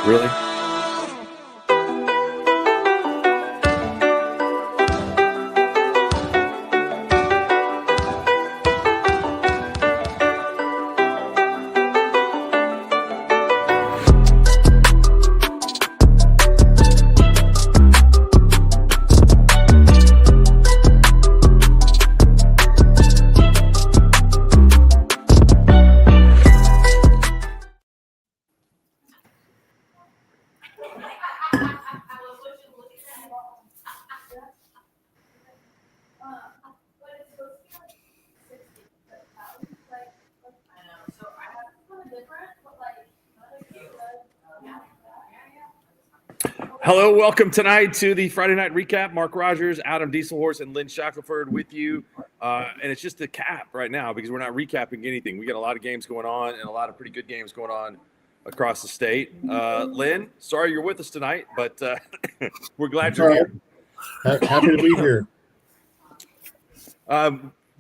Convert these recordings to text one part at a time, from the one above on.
Really? Hello, welcome tonight to the Friday Night Recap. Mark Rogers, Adam Dieselhorse, and Lynn Shackelford with you. And it's just a cap right now because we're not recapping anything. We got a lot of games going on and a lot of pretty good games going on across the state. Lynn, sorry you're with us tonight, but we're glad you're here. Happy to be here.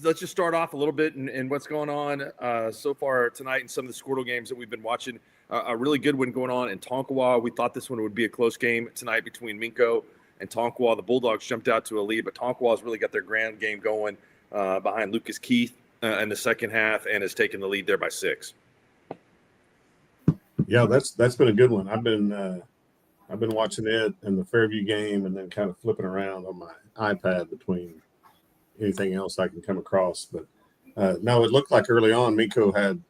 Let's just start off a little bit in what's going on so far tonight in some of the SKORDLE games that we've been watching. A really good one going on in Tonkawa. We thought this one would be a close game tonight between Minko and Tonkawa. The Bulldogs jumped out to a lead, but Tonkawa's really got their grand game going behind Lucas Keith in the second half and has taken the lead there by 6. Yeah, that's been a good one. I've been watching it and the Fairview game and then kind of flipping around on my iPad between anything else I can come across. But no, it looked like early on Minko had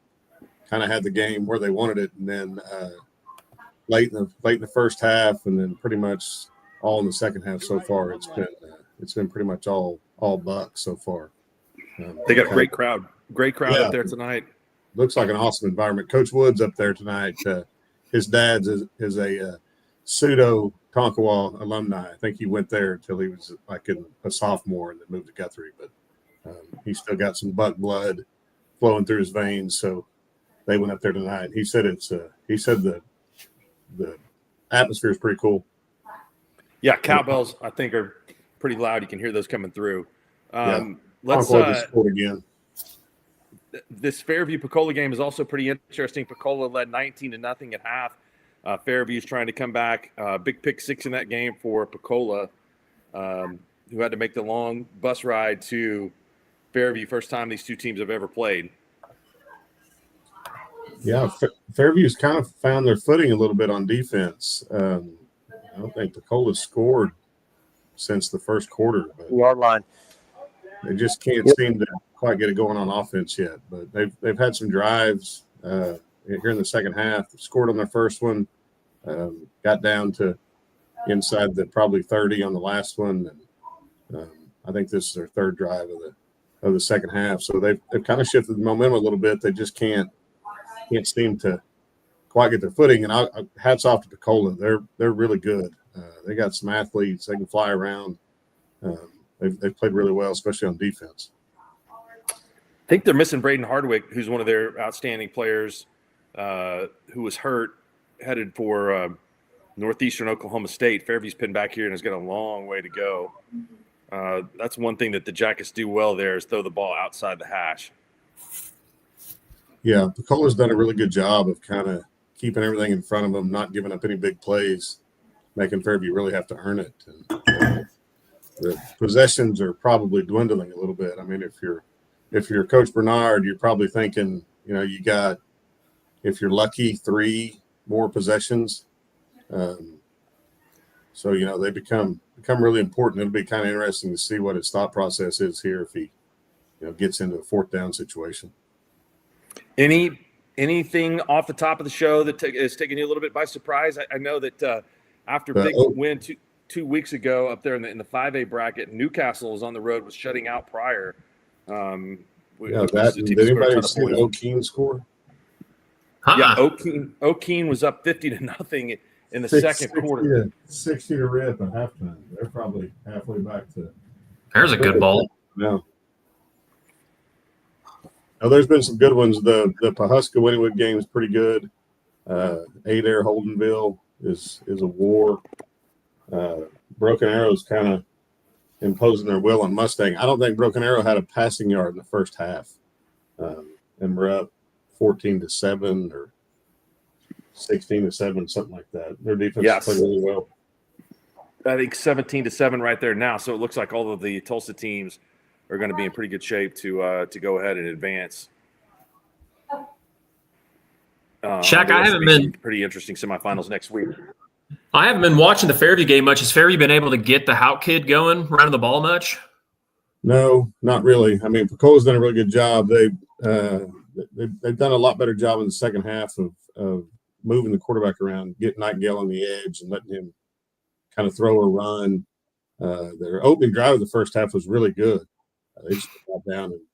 the game where they wanted it, and then late in the first half, and then pretty much all in the second half so far. It's been pretty much all Bucks so far. They got a great crowd up there tonight. Looks like an awesome environment. Coach Wood's up there tonight. His dad's is a pseudo Tonkawa alumni. I think he went there until he was like a sophomore and then moved to Guthrie, but he's still got some Buck blood flowing through his veins. So they went up there tonight. He said the atmosphere is pretty cool. Yeah, cowbells I think are pretty loud. You can hear those coming through. Let's score again. This Fairview Pecola game is also pretty interesting. Pecola led 19-0 at half. Fairview's trying to come back. Big pick 6 in that game for Pecola, who had to make the long bus ride to Fairview. First time these two teams have ever played. Yeah, Fairview's kind of found their footing a little bit on defense. I don't think Pecola scored since the first quarter. Yard line. They just can't seem to quite get it going on offense yet. But they've had some drives here in the second half. They scored on their first one, got down to inside the probably 30 on the last one, and I think this is their third drive of the second half. So they've kind of shifted the momentum a little bit. They just can't seem to quite get their footing. And hats off to Pecola. They're really good. They got some athletes. They can fly around. They've played really well, especially on defense. I think they're missing Braden Hardwick, who's one of their outstanding players who was hurt, headed for Northeastern Oklahoma State. Fairview's pinned back here and has got a long way to go. That's one thing that the Jackets do well there is throw the ball outside the hash. Yeah, Pecola's done a really good job of kind of keeping everything in front of them, not giving up any big plays, making Fairview really have to earn it. And the possessions are probably dwindling a little bit. I mean, if you're Coach Bernard, you're probably thinking, you got, if you're lucky, 3 more possessions. So they become really important. It'll be kind of interesting to see what his thought process is here if he gets into a 4th down situation. Anything off the top of the show that is taking you a little bit by surprise? I know that after big win 2 weeks ago up there in the 5A bracket, Newcastle was on the road, was shutting out Pryor. Did anybody see the O'Keene score? Yeah, O'Keene was up 50-0 in the second quarter. 60 to rip at halftime. They're probably halfway back to. There's a good ball. No. Now, there's been some good ones. The Pawhuska Wynnewood game is pretty good. Adair Holdenville is a war. Broken Arrow's kind of imposing their will on Mustang. I don't think Broken Arrow had a passing yard in the first half, and we're up 14-7 or 16-7, something like that. Their defense Yes. played really well. I think 17-7 right there now. So it looks like all of the Tulsa teams are going to be in pretty good shape to go ahead and advance. Shaq, I haven't been pretty interesting semifinals next week. I haven't been watching the Fairview game much. Has Fairview been able to get the Houck kid going, running the ball much? No, not really. I mean, Pecola's done a really good job. They've done a lot better job in the second half of moving the quarterback around, getting Nightingale on the edge and letting him kind of throw or run. Their opening drive of the first half was really good. They just got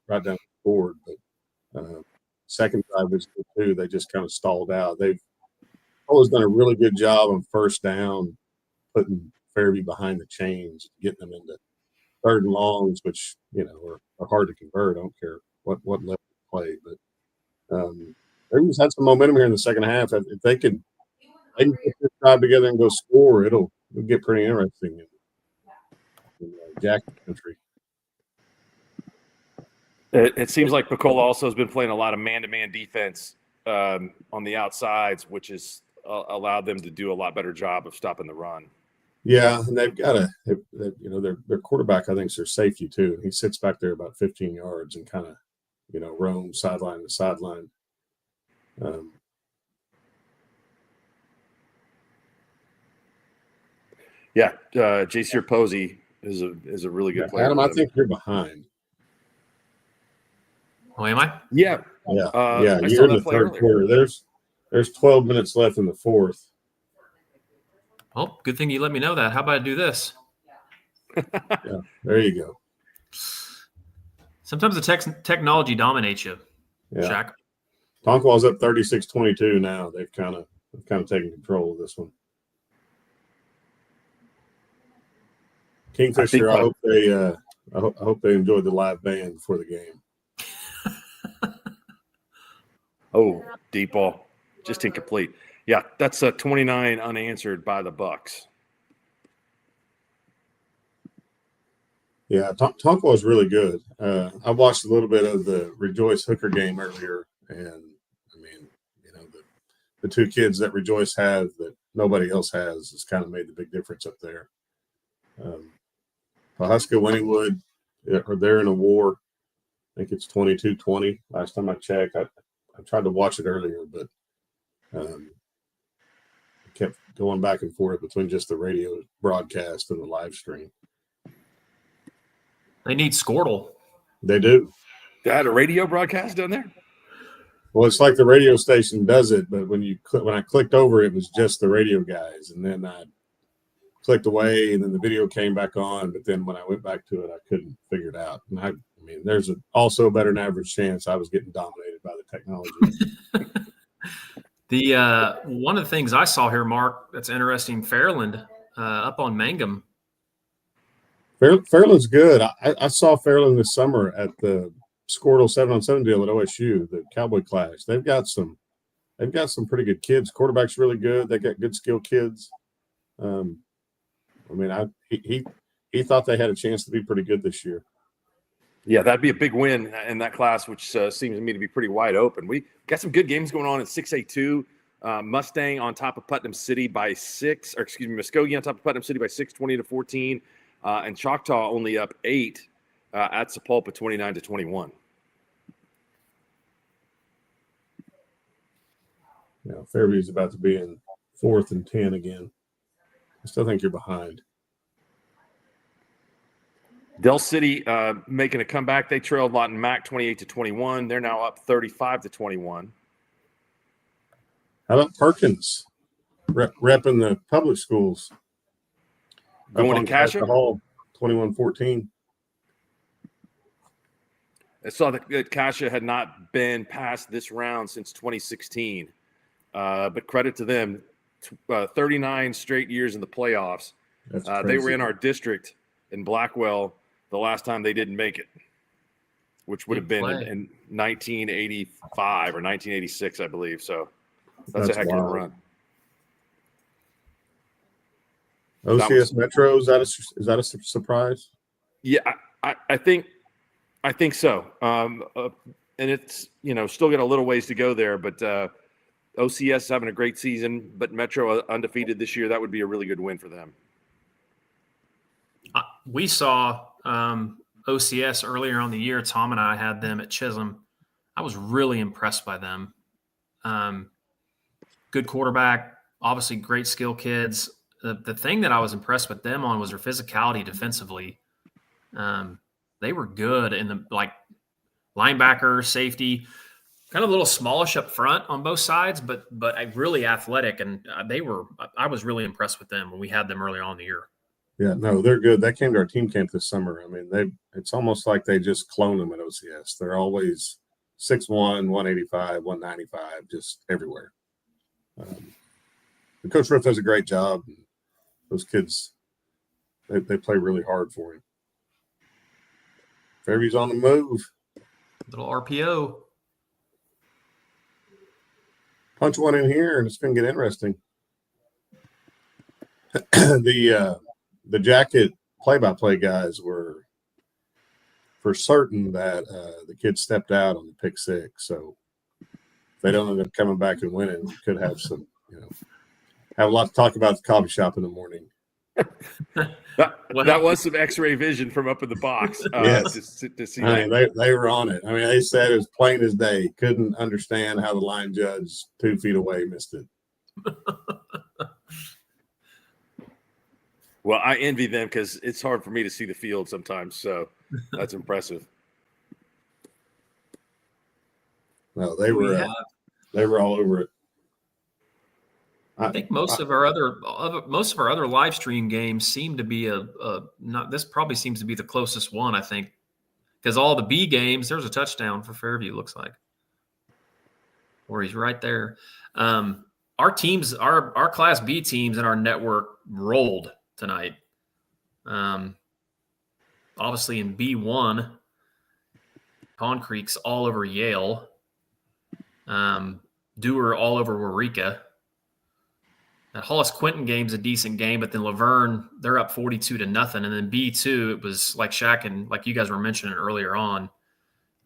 right down the board, but second drive was good too. They just kind of stalled out. They've always done a really good job on first down, putting Fairview behind the chains, getting them into third and longs, which are hard to convert. I don't care what level you play, but Fairview's had some momentum here in the second half. If they can get this drive together and go score, it'll get pretty interesting in Jackson country. It seems like Pecola also has been playing a lot of man-to-man defense on the outsides, which has allowed them to do a lot better job of stopping the run. Yeah, and they've got their quarterback, I think, is their safety too. He sits back there about 15 yards and kind of roams sideline to sideline. J.C. Posey is a really good player. Adam, I think you're behind. Oh, am I? Yeah. You're in the third quarter. There's 12 minutes left in the fourth. Well, good thing you let me know that. How about I do this? Yeah, there you go. Sometimes the technology dominates you, yeah. Shaq. Tonkwall's up 36-22 now. They've kind of taken control of this one. Kingfisher, I hope they enjoyed the live band before the game. Oh, deep ball, just incomplete. Yeah, that's a 29 unanswered by the Bucks. Yeah, Tonkwall is really good. I watched a little bit of the Rejoice Hooker game earlier, and I mean, the two kids that Rejoice have that nobody else has kind of made the big difference up there. Pawhuska, Wynnewood, they're in a war. I think it's 22-20. Last time I checked, I tried to watch it earlier, but kept going back and forth between just the radio broadcast and the live stream. They need SKORDLE. They do. They had a radio broadcast down there? Well, it's like the radio station does it, but when I clicked over, it was just the radio guys, and then I clicked away, and then the video came back on. But then when I went back to it, I couldn't figure it out. And I mean, there's also a better than average chance I was getting dominated by the technology. The one of the things I saw here, Mark, that's interesting, Fairland up on Mangum. Fairland's good. I saw Fairland this summer at the SKORDLE 7-on-7 deal at OSU, the Cowboy Clash. They've got some pretty good kids. Quarterback's really good. They got good skill kids. I mean, he thought they had a chance to be pretty good this year. Yeah, that'd be a big win in that class, which seems to me to be pretty wide open. We got some good games going on at 6A2. Mustang on top of Putnam City by 6, or excuse me, Muskogee on top of Putnam City by 6, 20-14. And Choctaw only up 8 at Sapulpa, 29-21. Yeah, Fairview's about to be in 4th and 10 again. I still think you're behind. Del City making a comeback. They trailed Lawton Mac 28-21. They're now up 35-21. How about Perkins repping the public schools? Going to Cassia? Hall, 21-14. I saw that Cassia had not been past this round since 2016. But credit to them, 39 straight years in the playoffs. They were in our district in Blackwell the last time they didn't make it, which would have been in 1985 or 1986, I believe. So that's a heck of a run. OCS Metro, is that a surprise? Yeah, I think so. And it's still got a little ways to go there, but OCS having a great season, but Metro undefeated this year. That would be a really good win for them. We saw OCS earlier on the year. Tom and I had them at Chisholm. I was really impressed by them. Good quarterback, obviously great skill kids. The thing that I was impressed with them on was their physicality defensively. They were good in the linebacker, safety, kind of a little smallish up front on both sides, but really athletic. And I was really impressed with them when we had them earlier on in the year. Yeah, no, they're good. They came to our team camp this summer. I mean, it's almost like they just clone them at OCS. They're always 6'1", 185, 195, just everywhere. Coach Riff does a great job. Those kids, they play really hard for him. Fairview's on the move. Little RPO. Punch one in here, and it's going to get interesting. The Jacket play-by-play guys were for certain that the kid stepped out on the pick six. So if they don't end up coming back and winning, we could have some, have a lot to talk about at the coffee shop in the morning. That was some X-ray vision from up in the box. Yes. To see I mean, they were on it. I mean, they said it was plain as day. Couldn't understand how the line judge 2 feet away missed it. Well, I envy them because it's hard for me to see the field sometimes. So that's impressive. No, they were all over it. I think most of our other live stream games seem to be this probably seems to be the closest one, I think, because all the B games, there's a touchdown for Fairview, looks like, or he's right there. Our teams, our Class B teams in our network rolled tonight. Obviously in B1, Pond Creek's all over Yale. Dewar all over Waurika. That Hollis Quinton game's a decent game, but then Laverne, they're up 42-0. And then B2, it was like Shaq and like you guys were mentioning earlier on.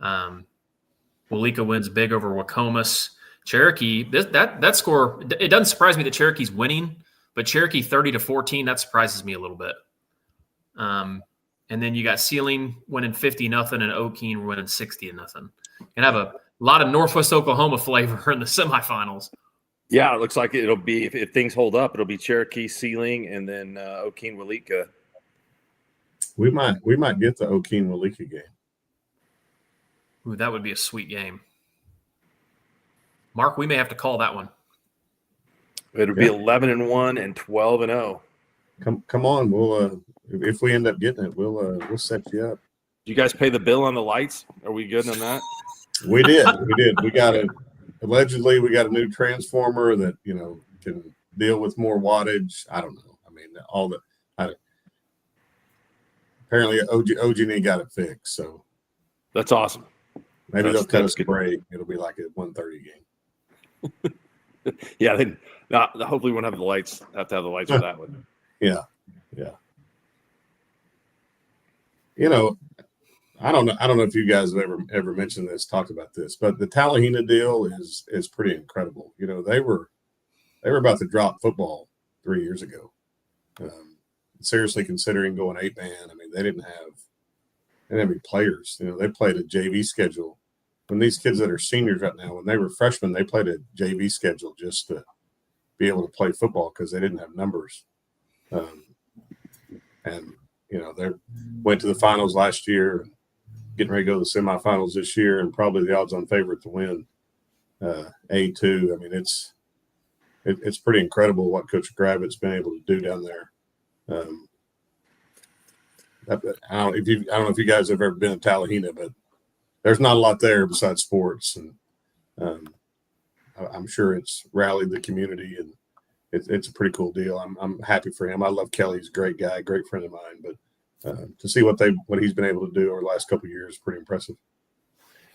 Waurika wins big over Wacomas. Cherokee, that score, it doesn't surprise me that Cherokee's winning, but Cherokee 30-14, that surprises me a little bit. And then you got Sealing winning 50-0 and O'Keene winning 60-0. And have a lot of Northwest Oklahoma flavor in the semifinals. Yeah, it looks like it'll be, if things hold up, it'll be Cherokee, Sealing, and then O'Keene, Waurika. We might get the O'Keene, Waurika game. Ooh, that would be a sweet game. Mark, we may have to call that one. It'll be 11-1 and 12-0. Come on, we'll if we end up getting it, we'll set you up. Do you guys pay the bill on the lights? Are we good on that? We did. We got allegedly we got a new transformer that can deal with more wattage. I don't know. I mean, apparently OG&E got it fixed. So that's awesome. Maybe they'll cut us a break. It'll be like a 1:30 game. Yeah, then hopefully we won't have the lights. Have to have the lights for that one. Yeah. I don't know if you guys have ever mentioned this, talked about this, but the Talihina deal is pretty incredible. They were about to drop football 3 years ago. Seriously considering going 8-man. I mean, they didn't have any players. They played a JV schedule. When these kids that are seniors right now, when they were freshmen, they played a JV schedule just to be able to play football because they didn't have numbers. They went to the finals last year, getting ready to go to the semifinals this year, and probably the odds-on favorite to win A2. I mean, it's pretty incredible what Coach Gravitt's been able to do down there. I don't know if you guys have ever been to Talihina, but there's not a lot there besides sports, and I'm sure it's rallied the community, and it's a pretty cool deal. I'm happy for him. I love Kelly. He's a great guy, great friend of mine, but to see what he's been able to do over the last couple of years is pretty impressive.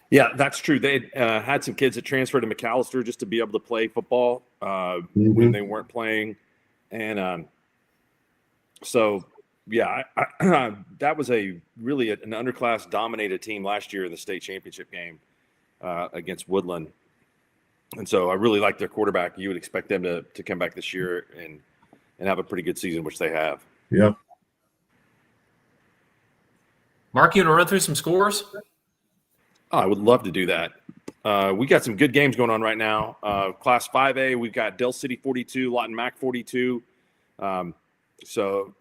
Yeah, that's true. They had some kids that transferred to McAllister just to be able to play football when they weren't playing, and so yeah, that was really an underclass dominated team last year in the state championship game against Woodland. And so I really like their quarterback. You would expect them to come back this year and have a pretty good season, which they have. Yep. Mark, you want to run through some scores? Oh, I would love to do that. We got some good games going on right now. Class 5A, we've got Dell City 42, Lawton Mac 42. So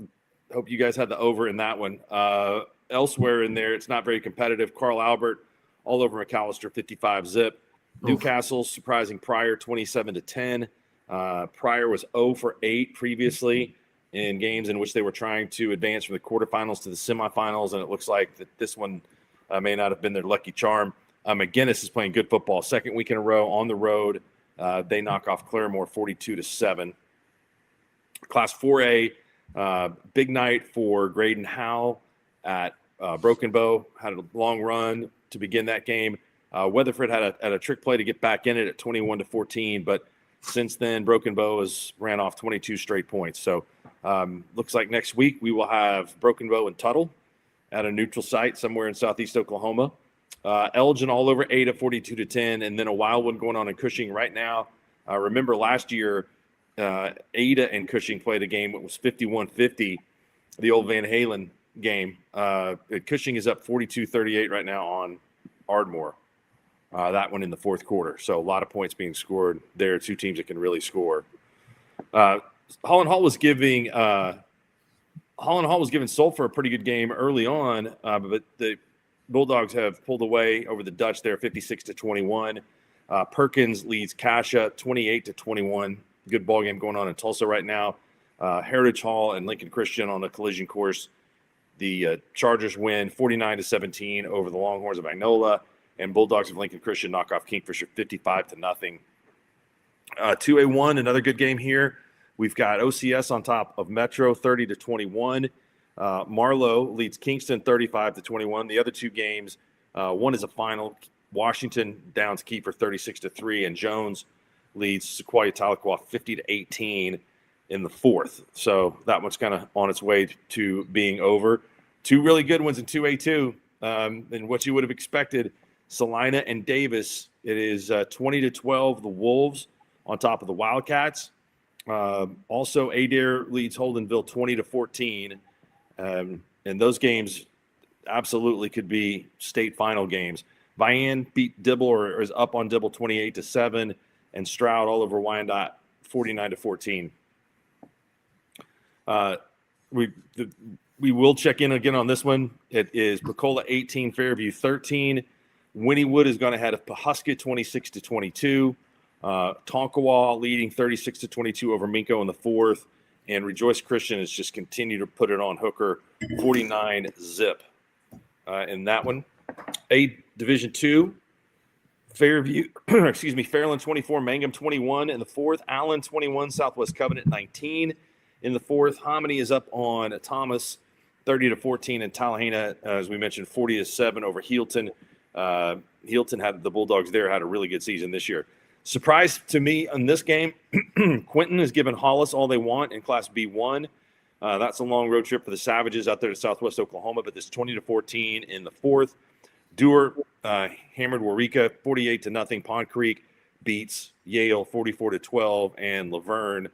hope you guys had the over in that one. Elsewhere in there, it's not very competitive. Carl Albert all over McAllister, 55 zip. Newcastle surprising Pryor 27-10. Pryor was 0 for 8 previously in games in which they were trying to advance from the quarterfinals to the semifinals, and it looks like that this one may not have been their lucky charm. McGinnis is playing good football. Second week in a row on the road. They knock off Claremore 42-7. Class 4A, big night for Graydon Howe at Broken Bow. Had a long run to begin that game. Weatherford had a trick play to get back in it at 21-14, but since then, Broken Bow has ran off 22 straight points. So looks like next week we will have Broken Bow and Tuttle at a neutral site somewhere in southeast Oklahoma. Elgin all over 8 at 42-10, and then a wild one going on in Cushing right now. Remember last year, Ada and Cushing played a game. It was 51-50, the old Van Halen game. Cushing is up 42-38 right now on Ardmore. That one in the fourth quarter. So a lot of points being scored. There are two teams that can really score. Holland Hall was giving Sulphur a pretty good game early on, but the Bulldogs have pulled away over the Dutch there, 56-21. Perkins leads Cascia 28-21. Good ball game going on in Tulsa right now. Heritage Hall and Lincoln Christian on a collision course. The Chargers win 49-17 over the Longhorns of Magnolia, and Bulldogs of Lincoln Christian knock off Kingfisher 55-0. 2A1, another good game here. We've got OCS on top of Metro 30-21. Marlowe leads Kingston 35-21. The other two games, one is a final. Washington downs Kiefer 36-3, and Jones leads Sequoia Tahlequah 50-18 in the fourth. So that one's kind of on its way to being over. Two really good ones in 2A2, and what you would have expected. Salina and Davis. It is 20-12. The Wolves on top of the Wildcats. Also, Adair leads Holdenville 20-14. And those games absolutely could be state final games. Vian beat Dibble or is up on Dibble 28-7, and Stroud all over Wyandotte 49-14. We will check in again on this one. It is Pecola 18, Fairview 13. Wynnewood is going ahead of Pawhuska 26-22. Tonkawa leading 36-22 over Minko in the fourth. And Rejoice Christian has just continued to put it on Hooker 49-zip in that one. A Division II, Fairland 24, Mangum 21 in the fourth. Allen 21, Southwest Covenant 19 in the fourth. Hominy is up on Thomas 30-14, and Tallahassee, as we mentioned, 40-7 over Healton. Healton had the Bulldogs there had a really good season this year. Surprise to me in this game, Quinton has given Hollis all they want in Class B1. That's a long road trip for the Savages out there to southwest Oklahoma, but this 20-14 in the fourth. Dewar hammered Waurika 48-0. Pond Creek beats Yale 44-12, and Laverne,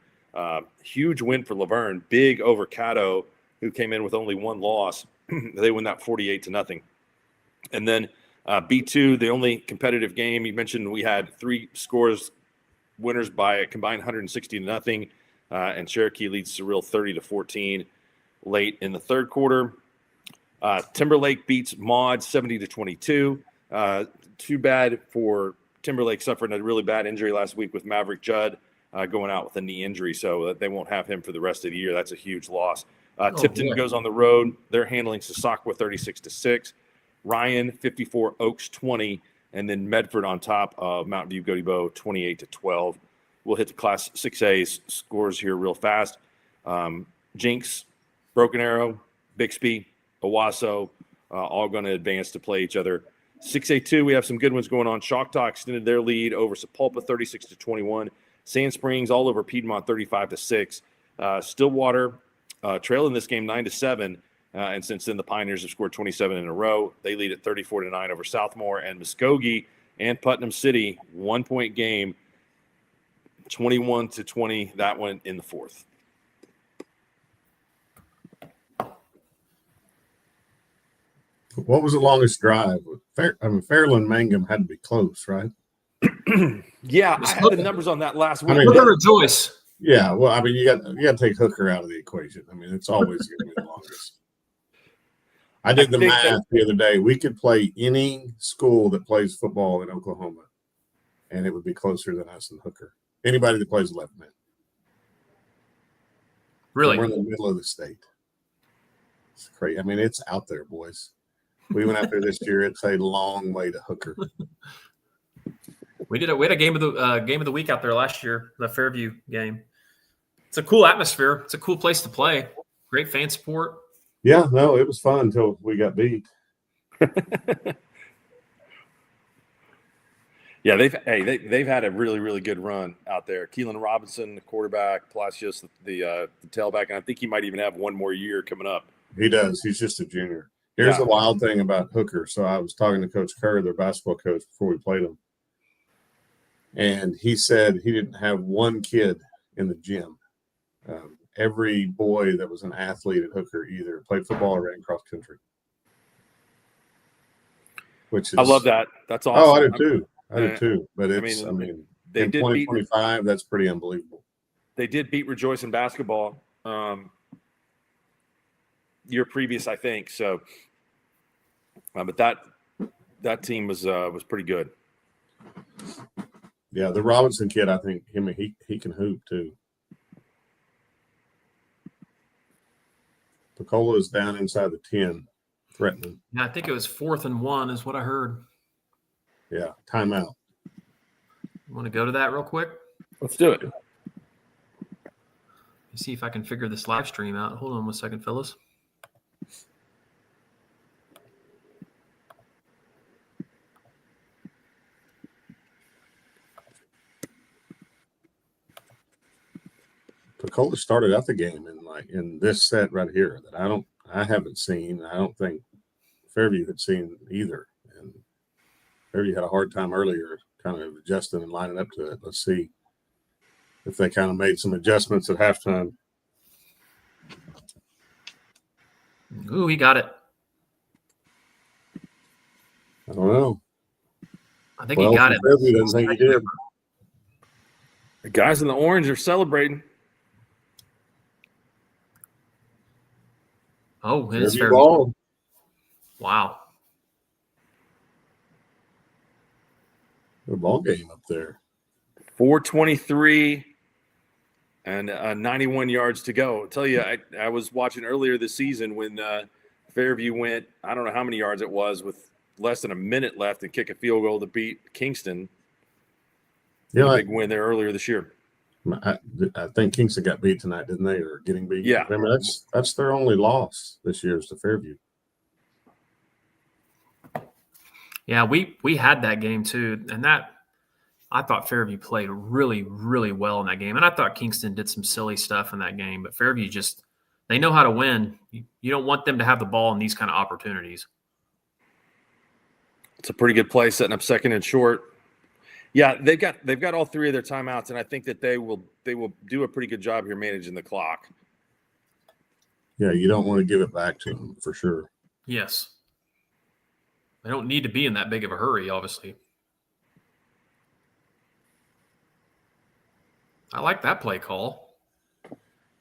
huge win for Laverne, big over Caddo, who came in with only one loss. They win that 48-0. And then B2, the only competitive game, you mentioned we had three scores, winners by a combined 160-0, and Cherokee leads Surreal 30-14 late in the third quarter. Timberlake beats Maud 70-22. Too bad for Timberlake, suffering a really bad injury last week with Maverick Judd going out with a knee injury, so they won't have him for the rest of the year. That's a huge loss. Tipton goes on the road. They're handling Sasakwa 36-6. Ryan 54, Oaks 20, and then Medford on top of Mountain View Godibo 28-12. We'll hit the Class 6A scores here real fast. Jinx, Broken Arrow, Bixby, Owasso, all going to advance to play each other. 6A2, we have some good ones going on. Choctaw extended their lead over Sapulpa 36-21. Sand Springs all over Piedmont 35-6. Stillwater trailing this game 9-7. And since then, the Pioneers have scored 27 in a row. They lead at 34-9 over Southmore, and Muskogee and Putnam City, 1 point game. 21-20. That one in the fourth. What was the longest drive? Fairland Mangum had to be close, right? Yeah, I had the numbers on that last week. Look at Rejoice. Yeah, well, I mean, you got to take Hooker out of the equation. I mean, it's always going to be the longest. I did the math the other day. We could play any school that plays football in Oklahoma, and it would be closer than us and Hooker. Anybody that plays 11-man. Really? And we're in the middle of the state. It's crazy. I mean, it's out there, boys. We went out there this year. It's a long way to Hooker. We had a game of the week out there last year, the Fairview game. It's a cool atmosphere. It's a cool place to play. Great fan support. Yeah, no, it was fun until we got beat. Yeah, they've had a really, really good run out there. Keelan Robinson, the quarterback, Palacios, the tailback, and I think he might even have one more year coming up. He does. He's just a junior. Here's the wild thing about Hooker. So I was talking to Coach Kerr, their basketball coach, before we played him. And he said he didn't have one kid in the gym. Every boy that was an athlete at Hooker either played football or ran cross country. Which is, I love that. That's awesome. Oh, I do too. But it's, they in did 2025, that's pretty unbelievable. They did beat Rejoice in basketball year previous, I think. So, but that team was pretty good. Yeah, the Robinson kid, I think he can hoop too. Picola is down inside the 10, threatening. Yeah, I think it was 4th and 1 is what I heard. Yeah, timeout. You want to go to that real quick? Let's do it. Let me see if I can figure this live stream out. Hold on 1 second, fellas. Picola started out the game in this set right here that I haven't seen. I don't think Fairview had seen either. And Fairview had a hard time earlier kind of adjusting and lining up to it. Let's see if they kind of made some adjustments at halftime. Ooh, he got it. I don't know. I think he got it. Fairview doesn't think he did. The guys in the orange are celebrating. Oh, it is Fairview Fairview. ball. Wow. Good ball game up there. 4:23 and 91 yards to go. I'll tell you, I was watching earlier this season when Fairview went, I don't know how many yards it was, with less than a minute left and kick a field goal to beat Kingston. Yeah, big win there earlier this year. I think Kingston got beat tonight, didn't they? Or getting beat? Yeah. I mean, that's their only loss this year is to Fairview. Yeah, we had that game too, and that I thought Fairview played really, really well in that game, and I thought Kingston did some silly stuff in that game, but Fairview they know how to win. You don't want them to have the ball in these kind of opportunities. It's a pretty good play, setting up second and short. Yeah, they've got all three of their timeouts, and I think that they will do a pretty good job here managing the clock. Yeah, you don't want to give it back to them for sure. Yes. They don't need to be in that big of a hurry, obviously. I like that play call.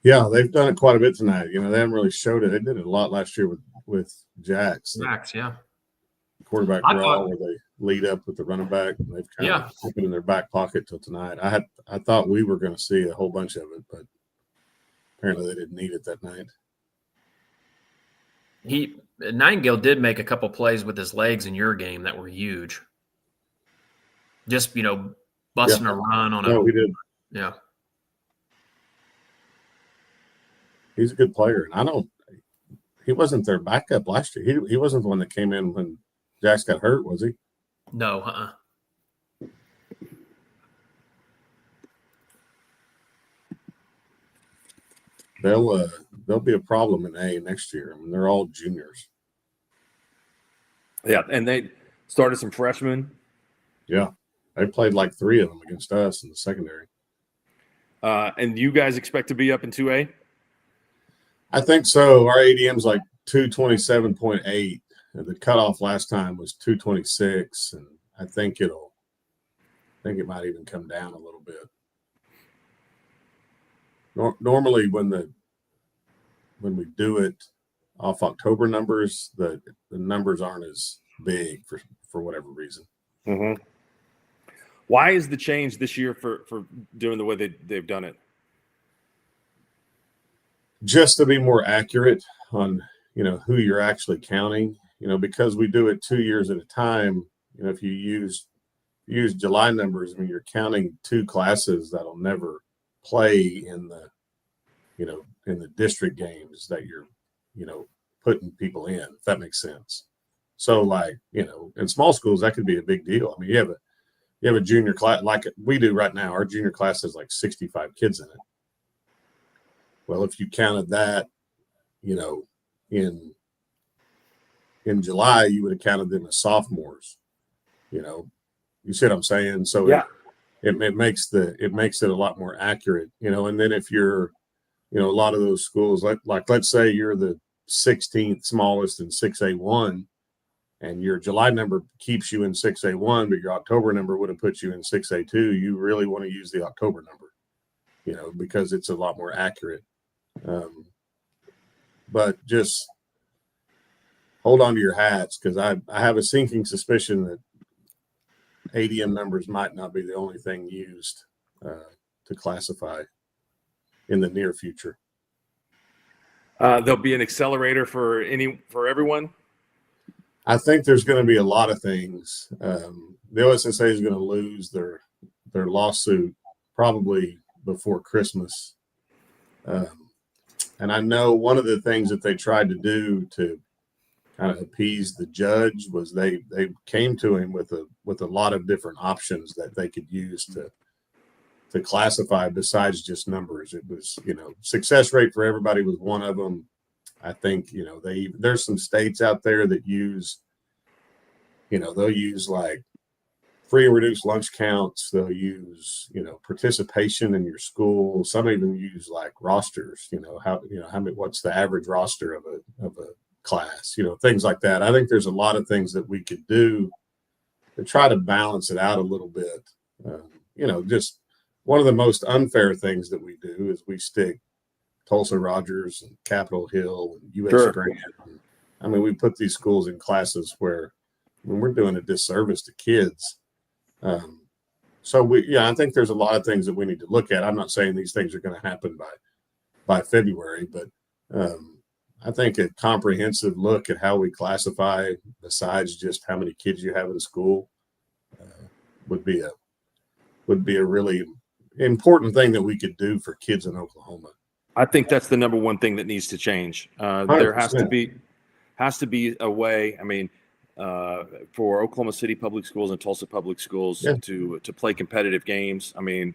Yeah, they've done it quite a bit tonight. They haven't really showed it. They did it a lot last year with Jax. Jax, yeah. Quarterback draw where they lead up with the running back, and they've kind of put it in their back pocket till tonight. I thought we were going to see a whole bunch of it, but apparently they didn't need it that night. Nightingale did make a couple plays with his legs in your game that were huge. Just, busting a run on he did. Yeah. He's a good player. And he wasn't their backup last year. He wasn't the one that came in when Jax got hurt, was he? No, They'll be a problem in A next year. I mean, they're all juniors. Yeah, and they started some freshmen. Yeah, they played like 3 of them against us in the secondary. And you guys expect to be up in 2A? I think so. Our ADM's like 227.8. The cutoff last time was 226, and I think it might even come down a little bit. Normally, when we do it off October numbers, the numbers aren't as big for whatever reason. Mm-hmm. Why is the change this year for doing the way they've done it? Just to be more accurate on, who you're actually counting, because we do it 2 years at a time. If you use July numbers, I mean, you're counting two classes that'll never play in the, in the district games that you're, putting people in, if that makes sense. So like, in small schools, that could be a big deal. I mean, you have a junior class like we do right now. Our junior class has like 65 kids in it. Well, if you counted that, in July, you would have counted them as sophomores. You see what I'm saying? So yeah, it makes it a lot more accurate. And then if you're, a lot of those schools, like let's say you're the 16th smallest in 6A1, and your July number keeps you in 6A1, but your October number would have put you in 6A2. You really want to use the October number, because it's a lot more accurate. But just hold on to your hats, because I have a sinking suspicion that ADM numbers might not be the only thing used to classify in the near future. There'll be an accelerator for everyone. I think there's going to be a lot of things. The OSSA is going to lose their lawsuit probably before Christmas. And I know one of the things that they tried to do to kind of appease the judge was they came to him with a lot of different options that they could use to classify besides just numbers. It was, success rate for everybody was one of them. I think, there's some states out there that use, they'll use like free and reduced lunch counts. They'll use, participation in your school. Some even use like rosters, how many, what's the average roster of a class, things like that. I think there's a lot of things that we could do to try to balance it out a little bit. Just one of the most unfair things that we do is we stick Tulsa Rogers and Capitol Hill and U.S. Grant. I mean, we put these schools in classes where we're doing a disservice to kids. So I think there's a lot of things that we need to look at. I'm not saying these things are going to happen by February, but I think a comprehensive look at how we classify, besides just how many kids you have in school, would be a really important thing that we could do for kids in Oklahoma. I think that's the number one thing that needs to change. There has to be a way. I mean, for Oklahoma City public schools and Tulsa public schools to play competitive games. I mean,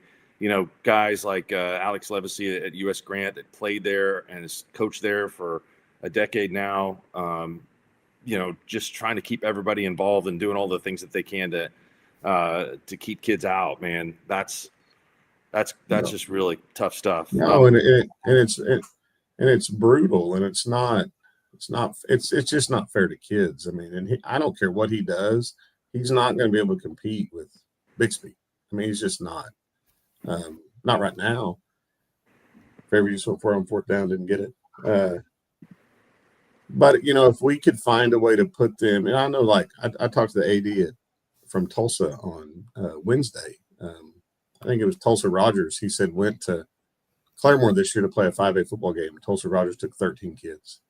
guys like Alex Levacy at U.S. Grant that played there and has coached there for a decade now. Just trying to keep everybody involved and doing all the things that they can to keep kids out. Man, that's just really tough stuff. No, and it's brutal, and it's just not fair to kids. I mean, and I don't care what he does, he's not going to be able to compete with Bixby. I mean, he's just not. Not right now. Fairview just went for on fourth down, didn't get it. But if we could find a way to put them, and I know, like I talked to the AD from Tulsa on Wednesday. I think it was Tulsa Rogers. He said went to Claremore this year to play a 5A football game. Tulsa Rogers took 13 kids.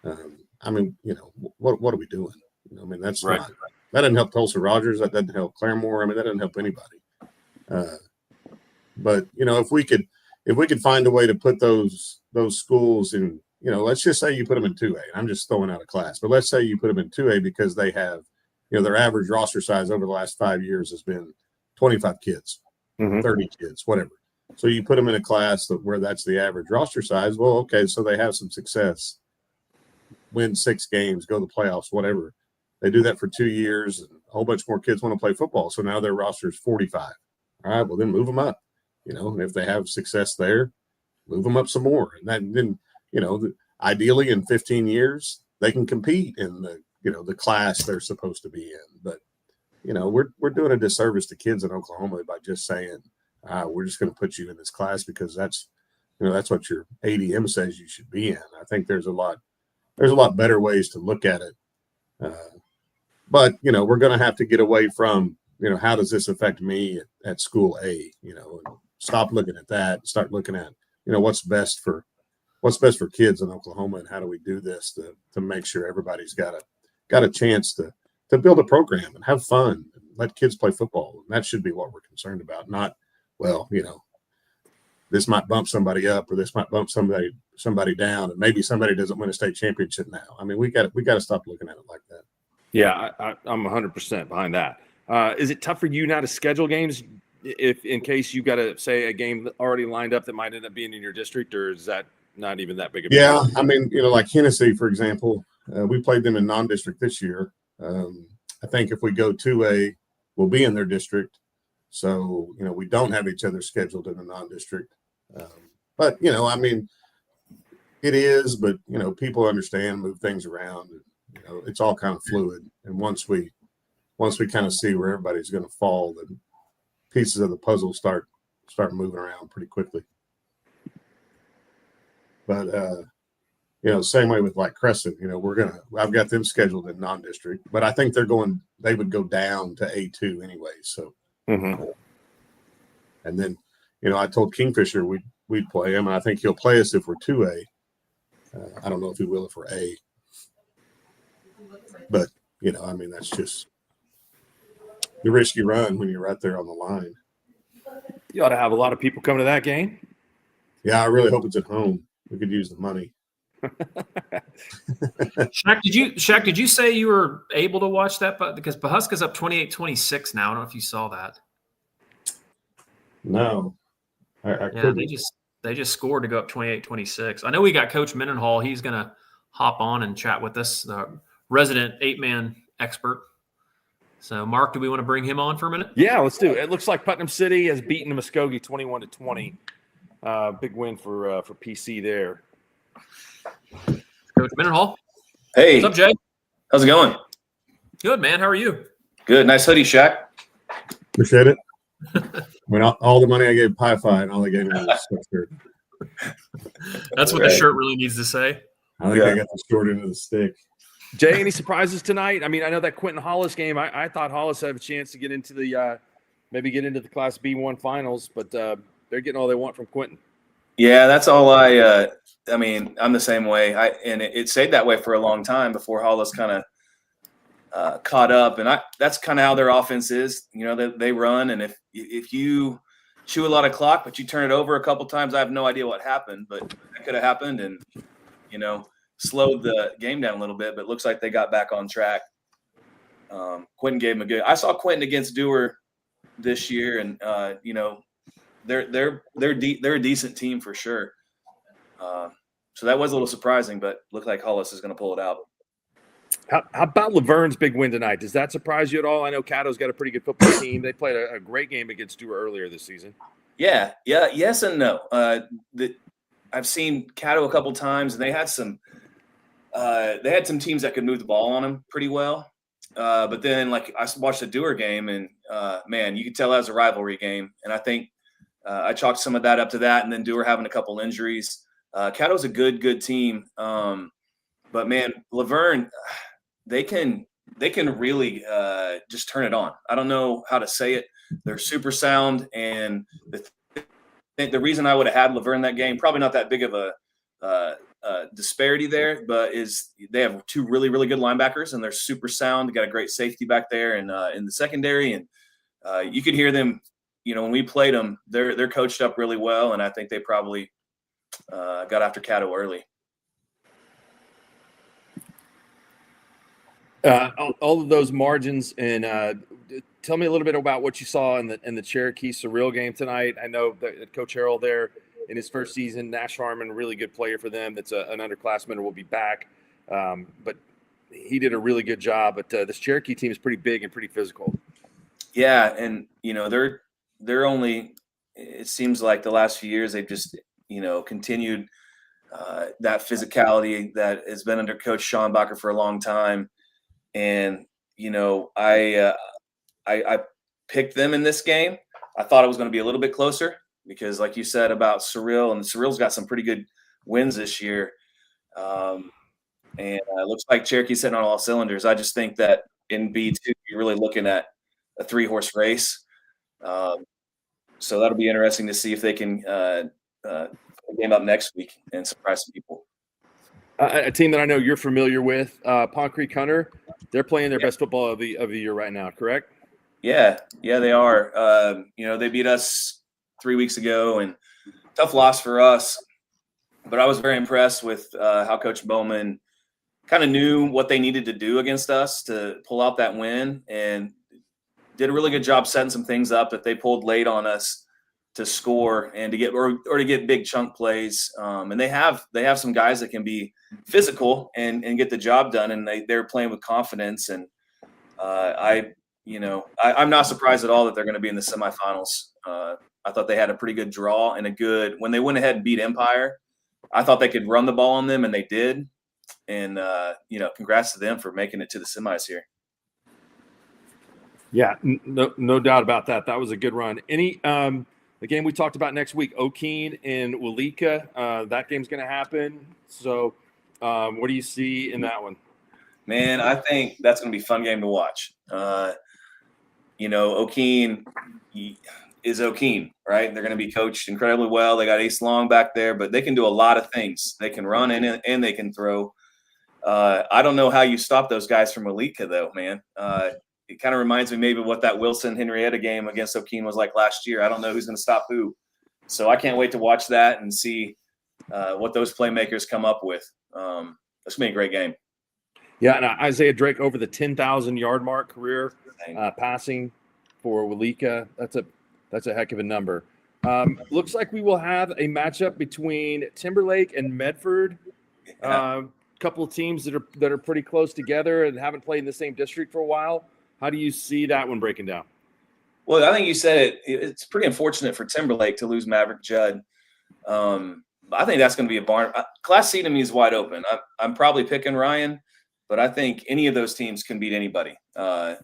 I mean, what are we doing? I mean, that's right. That doesn't help Tulsa Rogers. That doesn't help Claremore. I mean, that doesn't help anybody. But if we could find a way to put those schools in, let's just say you put them in 2A. I'm just throwing out a class, but let's say you put them in 2A because they have, their average roster size over the last 5 years has been 25 kids, 30 kids, whatever. So you put them in a class where that's the average roster size. Well, okay, so they have some success, win 6 games, go to the playoffs, whatever. They do that for 2 years, and a whole bunch more kids want to play football. So now their roster is 45. All right, well, then move them up. if they have success there, move them up some more. And then, ideally in 15 years, they can compete in the class they're supposed to be in. But, we're doing a disservice to kids in Oklahoma by just saying, we're just going to put you in this class because that's what your ADM says you should be in. I think there's a lot better ways to look at it. But, we're going to have to get away from, how does this affect me at school A, and stop looking at that, start looking at, what's best for kids in Oklahoma and how do we do this to make sure everybody's got a chance to build a program and have fun and let kids play football. And that should be what we're concerned about, not, this might bump somebody up or this might bump somebody down, and maybe somebody doesn't win a state championship now. I mean, we got to stop looking at it like that. Yeah, I'm 100% behind that. Is it tough for you now to schedule games if in case you got to say a game already lined up that might end up being in your district, or is that not even that big of a deal? deal? I mean, like Hennessy, for example, we played them in non-district this year. I think if we go 2A, we'll be in their district. So, we don't have each other scheduled in a non-district. But, I mean, it is, but, people understand, move things around. And, it's all kind of fluid. And once we kind of see where everybody's going to fall, then pieces of the puzzle start moving around pretty quickly. But, same way with like Crescent, I've got them scheduled in non-district, but I think they would go down to A2 anyway. So, and then, I told Kingfisher we'd play him, and I think he'll play us if we're 2A. I don't know if he will if we're A, but, I mean, that's just the risk you run when you're right there on the line. You ought to have a lot of people coming to that game. Yeah, I really hope it's at home. We could use the money. Shaq, did you say you were able to watch that? Because Pawhuska's up 28-26 now. I don't know if you saw that. No. Yeah, they just scored to go up 28-26. I know we got Coach Mendenhall. He's going to hop on and chat with us, the resident 8-man expert. So, Mark, do we want to bring him on for a minute? Yeah, let's do it. It looks like Putnam City has beaten Muskogee 21-20. Big win for PC there. Coach Mendenhall. Hey. What's up, Jay? How's it going? Good, man. How are you? Good. Nice hoodie, Shaq. Appreciate it. I mean, all the money I gave Pi-Fi and all they gave me was sweatshirt. That's what the shirt really needs to say. I think I got the short end of the stick. Jay, any surprises tonight? I mean, I know that Quentin Hollis game, I thought Hollis had a chance to get into the maybe get into the Class B1 finals, but they're getting all they want from Quentin. Yeah, that's all I mean, I'm the same way. And it stayed that way for a long time before Hollis kind of caught up. And that's kind of how their offense is. They run, and if you chew a lot of clock, but you turn it over a couple times, I have no idea what happened, but it could have happened and, slowed the game down a little bit, but it looks like they got back on track. Quentin gave him I saw Quentin against Dewar this year, and, they're a decent team for sure. So that was a little surprising, but looked like Hollis is going to pull it out. How about Laverne's big win tonight? Does that surprise you at all? I know Caddo's got a pretty good football team. They played a great game against Dewar earlier this season. Yeah, yes and no. I've seen Caddo a couple times, and they had some teams that could move the ball on them pretty well. But then, like, I watched the Dewar game, and man, you could tell that was a rivalry game. And I think I chalked some of that up to that, and then Dewar having a couple injuries. Caddo's a good team, but man, Laverne, they can really just turn it on. I don't know how to say it. They're super sound, and the reason I would have had Laverne that game, probably not that big of a disparity there, but is they have two really good linebackers, and they're super sound. They got a great safety back there and in the secondary, and you could hear them. When we played them, they're coached up really well, and I think they probably got after Caddo early. All of those margins, and tell me a little bit about what you saw in the Cherokee Surreal game tonight. I know that Coach Harrell there in his first season, Nash Harmon, a really good player for them. That's an underclassman and will be back, but he did a really good job. But this Cherokee team is pretty big and pretty physical. Yeah, and they're only it seems like the last few years they've just continued that physicality that has been under Coach Schonbacher for a long time. And I picked them in this game. I thought it was going to be a little bit closer because, like you said about Surreal, and Surreal's got some pretty good wins this year. And it looks like Cherokee's hitting on all cylinders. I just think that in B2, you're really looking at a 3-horse race. So that'll be interesting to see if they can game up next week and surprise some people. A team that I know you're familiar with, Pond Creek Hunter, they're playing their best football of the year right now, correct? Yeah, they are. They beat us 3 weeks ago, and tough loss for us. But I was very impressed with how Coach Bowman kind of knew what they needed to do against us to pull out that win, and did a really good job setting some things up that they pulled late on us to score and to get or to get big chunk plays. And they have some guys that can be physical and get the job done, and they're playing with confidence. And I'm not surprised at all that they're going to be in the semifinals. I thought they had a pretty good draw and when they went ahead and beat Empire, I thought they could run the ball on them, and they did. And congrats to them for making it to the semis here. Yeah, no doubt about that. That was a good run. The game we talked about next week, O'Keene and Walika, that game's going to happen. So what do you see in that one? Man, I think that's going to be a fun game to watch. O'Keene is O'Keene, right? They're going to be coached incredibly well. They got Ace Long back there, but they can do a lot of things. They can run and they can throw. I don't know how you stop those guys from Walika, though, man. It kind of reminds me maybe what that Wilson-Henrietta game against O'Keene was like last year. I don't know who's going to stop who. So I can't wait to watch that and see what those playmakers come up with. It's going to be a great game. Yeah, and Isaiah Drake over the 10,000-yard mark career passing for Walika. That's a heck of a number. Looks like we will have a matchup between Timberlake and Medford. Couple of teams that are pretty close together and haven't played in the same district for a while. How do you see that one breaking down? Well, I think you said it's pretty unfortunate for Timberlake to lose Maverick Judd. I think that's going to be a barn. Class C to me is wide open. I'm probably picking Ryan, but I think any of those teams can beat anybody. Ryan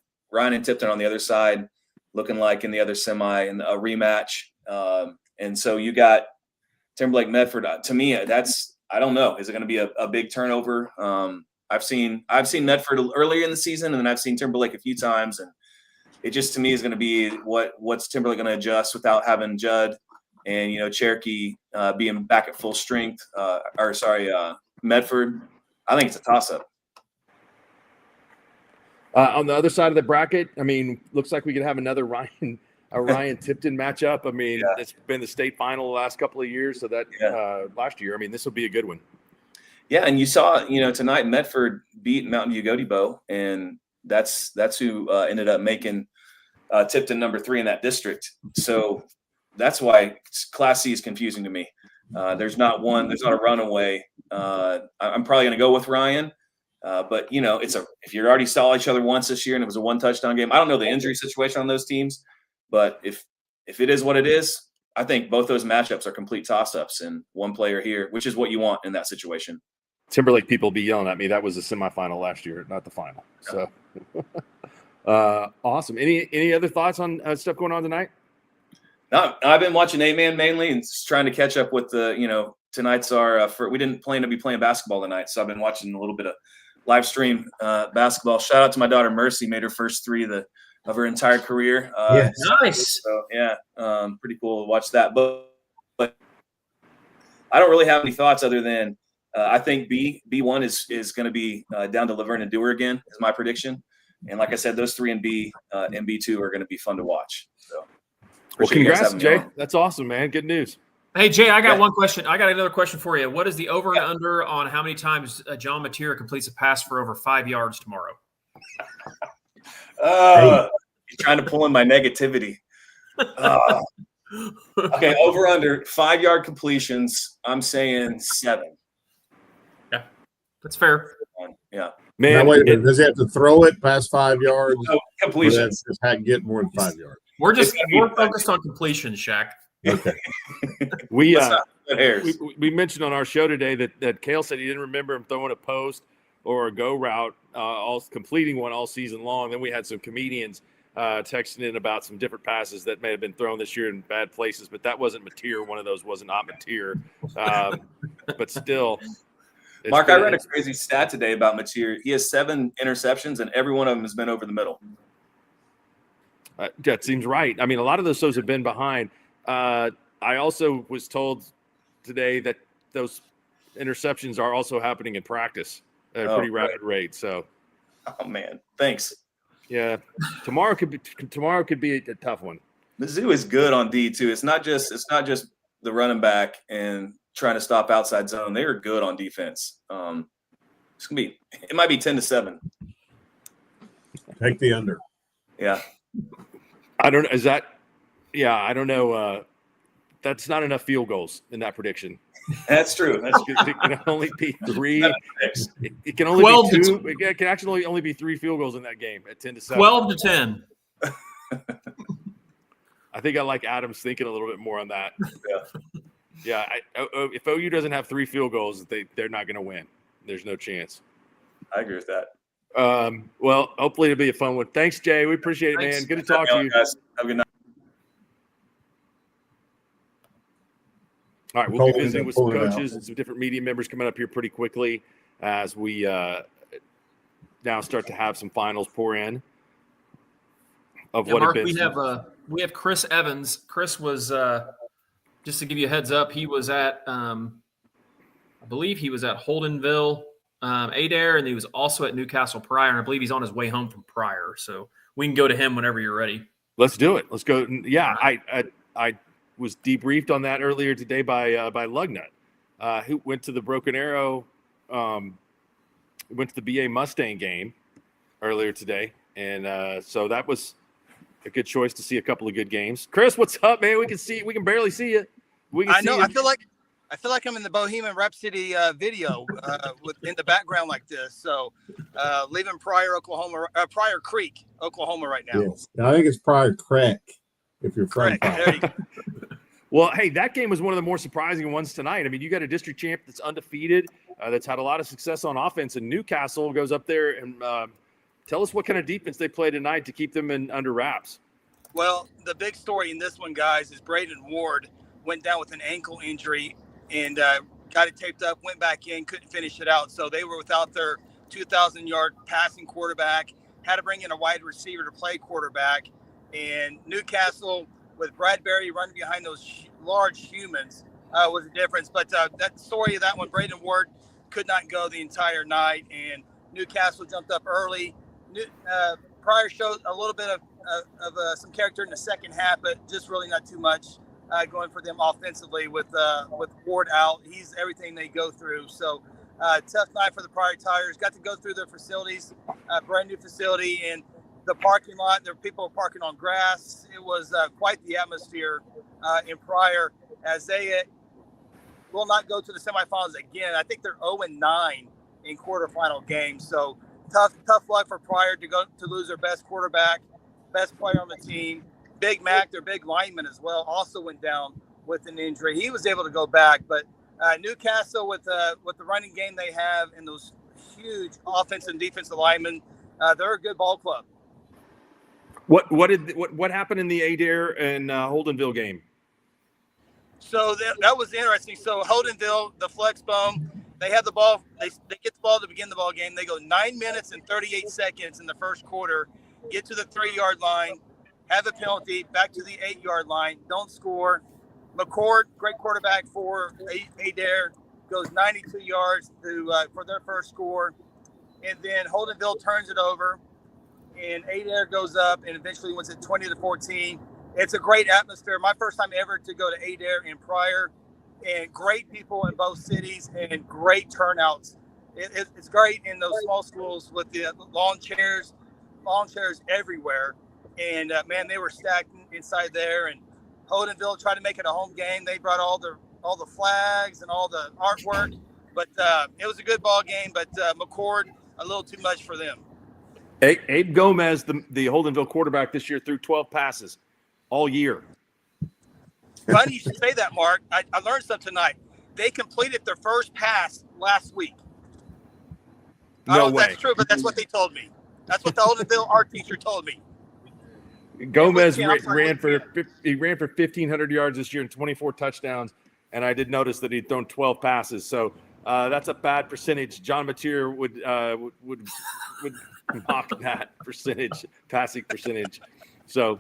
and Tipton on the other side, looking like in the other semi and a rematch. And so you got Timberlake Medford. To me, I don't know. Is it going to be a big turnover? I've seen Medford earlier in the season, and then I've seen Timberlake a few times, and it just to me is going to be what's Timberlake going to adjust without having Judd and Cherokee being back at full strength. Medford. I think it's a toss-up. On the other side of the bracket, I mean, looks like we could have another Ryan Tipton matchup. I mean, It's been the state final the last couple of years, so that last year. I mean, this will be a good one. Yeah, and you saw, tonight Medford beat Mountain View Gotebo, and that's who ended up making Tipton number 3 in that district. So that's why Class C is confusing to me. There's not a runaway. I'm probably going to go with Ryan, but if you already saw each other once this year and it was a 1-touchdown game, I don't know the injury situation on those teams, but if it is what it is, I think both those matchups are complete toss-ups and one player here, which is what you want in that situation. Timberlake people be yelling at me. That was the semifinal last year, not the final. So awesome. Any other thoughts on stuff going on tonight? No, I've been watching 8-man mainly and just trying to catch up with tonight's we didn't plan to be playing basketball tonight, so I've been watching a little bit of live stream basketball. Shout out to my daughter Mercy, made her first 3 of her entire career. Nice. So pretty cool to watch that. But I don't really have any thoughts other than I think B1 is going to be down to Laverne and Dewar again, is my prediction. And like I said, those 3 in B and B2 are going to be fun to watch. So, well, congrats, Jay. That's awesome, man. Good news. Hey, Jay, I got one question. I got another question for you. What is the over and under on how many times John Matera completes a pass for over 5 yards tomorrow? You're trying to pull in my negativity. Okay, over under 5-yard completions. I'm saying 7. Yeah, that's fair. Yeah, man. Now, wait a minute. Does he have to throw it past 5 yards? No, completions. Just get more than 5 yards. We're focused on completions, Shaq. Okay. We hairs. we mentioned on our show today that Cale said he didn't remember him throwing a post or a go route, completing one all season long. Then we had some comedians texting in about some different passes that may have been thrown this year in bad places, but that wasn't Mateer. One of those was not Mateer. But still. Mark, I read a crazy stat today about Mateer. He has 7 interceptions, and every one of them has been over the middle. That seems right. I mean, a lot of those shows have been behind. I also was told today that those interceptions are also happening in practice at a pretty rapid rate. So, oh man, thanks. Yeah, tomorrow could be a tough one. Mizzou is good on D too. It's not just the running back and trying to stop outside zone. They are good on defense. It might be 10-7. Take the under. Yeah. I don't know. That's not enough field goals in that prediction. That's true. It can only be 3. It can only 12 be 2. It can actually only be 3 field goals in that game at 10-7. 12-10. I think I like Adams thinking a little bit more on that. Yeah. If OU doesn't have 3 field goals, they're not going to win. There's no chance. I agree with that. Well, hopefully it'll be a fun one. Thanks, Jay. We appreciate it, man. Good to talk to you. Guys. Have a good night. All right, we'll be visiting with some coaches and some different media members coming up here pretty quickly as we now start to have some finals pour in of what Mark, it is. We have Chris Evans. Chris was just to give you a heads up. He was at I believe he was at Holdenville, Adair, and he was also at Newcastle Pryor, and I believe he's on his way home from Pryor. So we can go to him whenever you're ready. Let's do it. Let's go. Yeah, I was debriefed on that earlier today by Lugnut, who went to the Broken Arrow, went to the BA Mustang game earlier today, and so that was a good choice to see a couple of good games. Chris, what's up, man? We can barely see you. I know. I feel like I'm in the Bohemian Rhapsody video in the background like this. So leaving Pryor Creek, Oklahoma right now. Yes. I think it's Pryor Crack if you're from There you go. Well, hey, that game was one of the more surprising ones tonight. I mean, you got a district champ that's undefeated, that's had a lot of success on offense, and Newcastle goes up there and tell us what kind of defense they play tonight to keep them under wraps. Well, the big story in this one, guys, is Braden Ward went down with an ankle injury and got it taped up, went back in, couldn't finish it out. So they were without their 2,000-yard passing quarterback, had to bring in a wide receiver to play quarterback. And Newcastle, with Bradbury running behind those large humans, was a difference. But that story of that one, Braden Ward could not go the entire night, and Newcastle jumped up early. Pryor showed a little bit of some character in the second half, but just really not too much going for them offensively with Ward out. He's everything they go through. So tough night for the Pryor Tigers. Got to go through their facilities, brand new facility, and the parking lot. There were people parking on grass. It was quite the atmosphere in Pryor, as they will not go to the semifinals again. I think they're 0-9 in quarterfinal games. So tough luck for Pryor to lose their best quarterback, best player on the team. Big Mac, their big lineman as well, also went down with an injury. He was able to go back, but Newcastle with the running game they have and those huge offensive and defensive linemen, they're a good ball club. What happened in the Adair and Holdenville game? So that was interesting. So Holdenville, the flex bone, they have the ball. They get the ball to begin the ball game. They go 9 minutes and 38 seconds in the first quarter, get to the 3-yard line, have a penalty, back to the 8-yard line, don't score. McCord, great quarterback for Adair, goes 92 yards for their first score. And then Holdenville turns it over, and Adair goes up and eventually wins it 20-14. It's a great atmosphere. My first time ever to go to Adair in Pryor, and great people in both cities and great turnouts. It's great in those small schools with the lawn chairs everywhere. And man, they were stacked inside there. And Holdenville tried to make it a home game. They brought all the flags and all the artwork, but it was a good ball game. But McCord, a little too much for them. Abe Gomez, the Holdenville quarterback this year, threw 12 passes all year. Funny you should say that, Mark. I learned something tonight. They completed their first pass last week. I No don't know if way. that's true, but that's what they told me. That's what the Oldenville art teacher told me. Gomez I'm sorry, ran for 1,500 yards this year and 24 touchdowns, and I did notice that he'd thrown 12 passes. So that's a bad percentage. John Mateer would mock that passing percentage. So,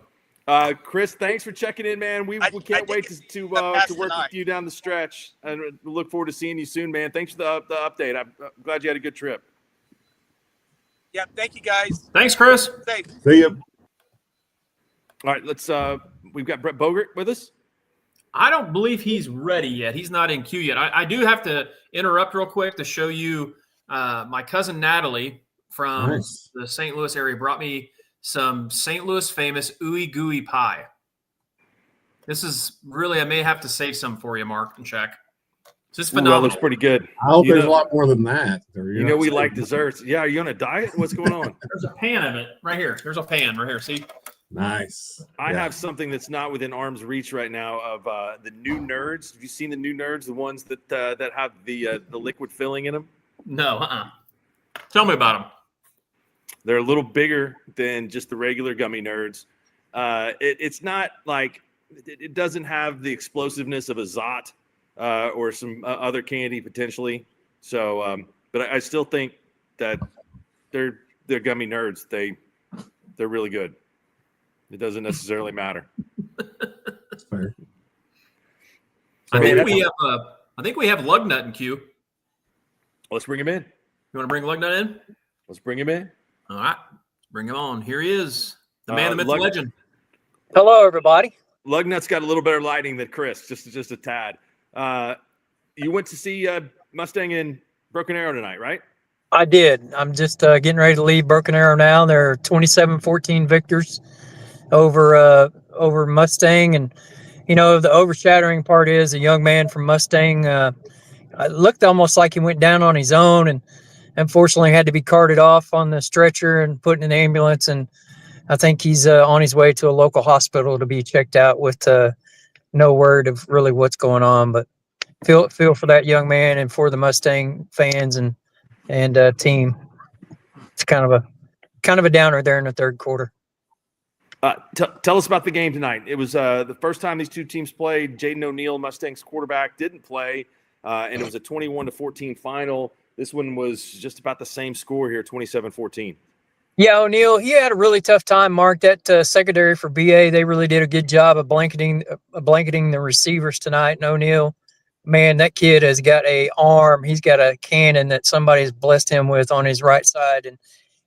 Chris, thanks for checking in, man. We can't wait to work with you down the stretch, and we look forward to seeing you soon, man. Thanks for the update. I'm glad you had a good trip. Yeah, thank you, guys. Thanks, Chris. Safe. See you. All right, let's. We've got Brett Bogert with us. I don't believe he's ready yet. He's not in queue yet. I do have to interrupt real quick to show you my cousin Natalie from the St. Louis area brought me some St. Louis famous ooey gooey pie. This is really, I may have to save some for you, Mark and Shaq. This is phenomenal. That looks pretty good. I hope there's a lot more than that. We like desserts. Yeah, are you on a diet? What's going on? There's a pan of it right here. There's a pan right here. See? Nice. I have something that's not within arm's reach right now of the new Nerds. Have you seen the new Nerds, the ones that have the liquid filling in them? No, Tell me about them. They're a little bigger than just the regular gummy Nerds. It's not like it doesn't have the explosiveness of a Zot or some other candy potentially. So, but I still think that they're gummy Nerds. They're really good. It doesn't necessarily matter. Fair. I think we have Lugnut in queue. Let's bring him in. You want to bring Lugnut in? Let's bring him in. All right, bring him on. Here he is, the man, the myth, the legend. Hello, everybody. Lugnut's got a little better lighting than Chris, just a tad. You went to see Mustang in Broken Arrow tonight, right? I did. I'm just getting ready to leave Broken Arrow now. They're 27-14 victors over Mustang, and the overshadowing part is a young man from Mustang. It looked almost like he went down on his own, and unfortunately had to be carted off on the stretcher and put in an ambulance. And I think he's on his way to a local hospital to be checked out with no word of really what's going on. But feel for that young man and for the Mustang fans and team. It's kind of a downer there in the third quarter. Tell us about the game tonight. It was the first time these two teams played. Jaden O'Neal, Mustang's quarterback, didn't play, and it was a 21-14 final. This one was just about the same score here, 27-14. Yeah, O'Neal, he had a really tough time, Mark. That secondary for BA, they really did a good job of blanketing the receivers tonight. And O'Neal, man, that kid has got a arm. He's got a cannon that somebody's blessed him with on his right side. And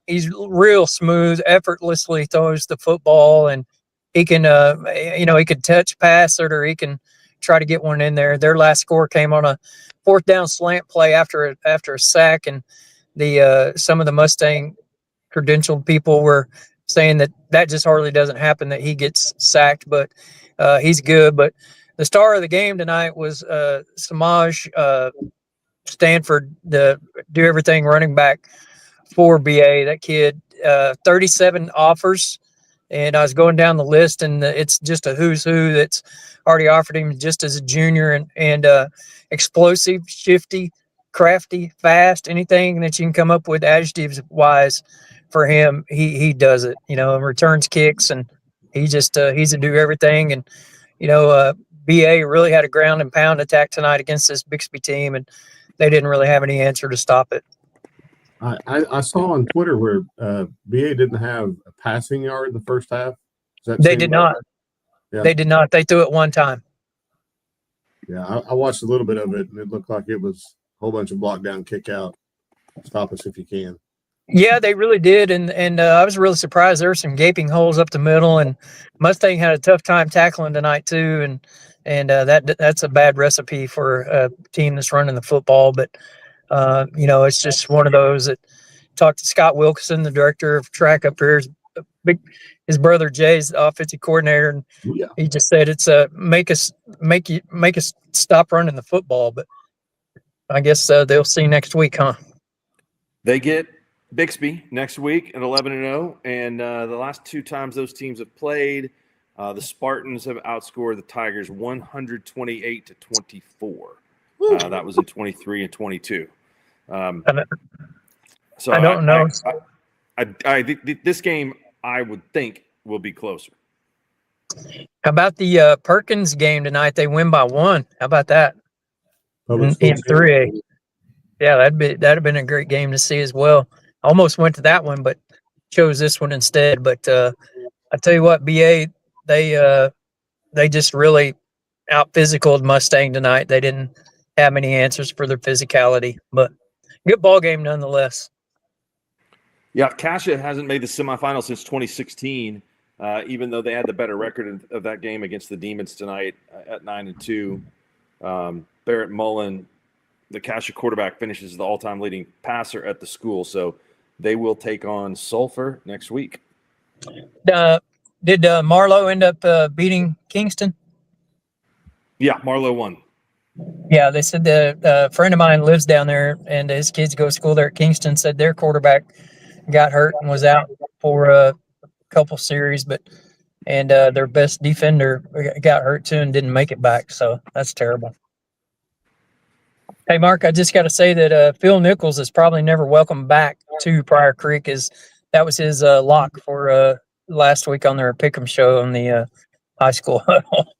he's real smooth, effortlessly throws the football. And he can, he can touch pass it, or he can try to get one in there. Their last score came on a fourth down slant play after a sack. And some of the Mustang credentialed people were saying that just hardly doesn't happen, that he gets sacked, but he's good. But the star of the game tonight was Samaj Stanford, the do everything running back for BA. That kid, 37 offers, and I was going down the list, and it's just a who's who that's already offered him just as a junior, and explosive, shifty, crafty, fast, anything that you can come up with adjectives wise for him, he does it, and returns kicks, and he's a do everything. And BA really had a ground and pound attack tonight against this Bixby team, and they didn't really have any answer to stop it. I saw on Twitter where BA didn't have a passing yard in the first half. They did not. Yeah. They did not. They threw it one time. Yeah, I watched a little bit of it, and it looked like it was a whole bunch of block down, kick out, stop us if you can. Yeah, they really did, and I was really surprised. There were some gaping holes up the middle, and Mustang had a tough time tackling tonight too, and that's a bad recipe for a team that's running the football. But it's just one of those that talked to Scott Wilkinson, the director of track up here. His brother Jay's the offensive coordinator, and he just said it's make us stop running the football. But I guess they'll see next week, huh? They get Bixby next week at 11-0, and the last two times those teams have played, The Spartans have outscored the Tigers 128-24. That was in 23 and 22. So I don't know. I think this game, I would think, will be closer. How about the Perkins game tonight? They win by 1. How about that? Public In schools 3A. Yeah, that'd have been a great game to see as well. Almost went to that one, but chose this one instead. But I tell you what, BA, they just really out physicaled Mustang tonight. They didn't have any answers for their physicality, but good ball game nonetheless. Yeah, Cassia hasn't made the semifinal since 2016, even though they had the better record of that game against the Demons tonight at 9-2. Barrett Mullen, the Cassia quarterback, finishes the all-time leading passer at the school, so they will take on Sulphur next week. Did Marlowe end up beating Kingston? Yeah, Marlowe won. Yeah, they said a friend of mine lives down there, and his kids go to school there at Kingston. Said their quarterback got hurt and was out for a couple series, and their best defender got hurt too and didn't make it back. So that's terrible. Hey, Mark, I just got to say that Phil Nichols is probably never welcome back to Pryor Creek. That was his lock for last week on their Pick'em show on the high school huddle.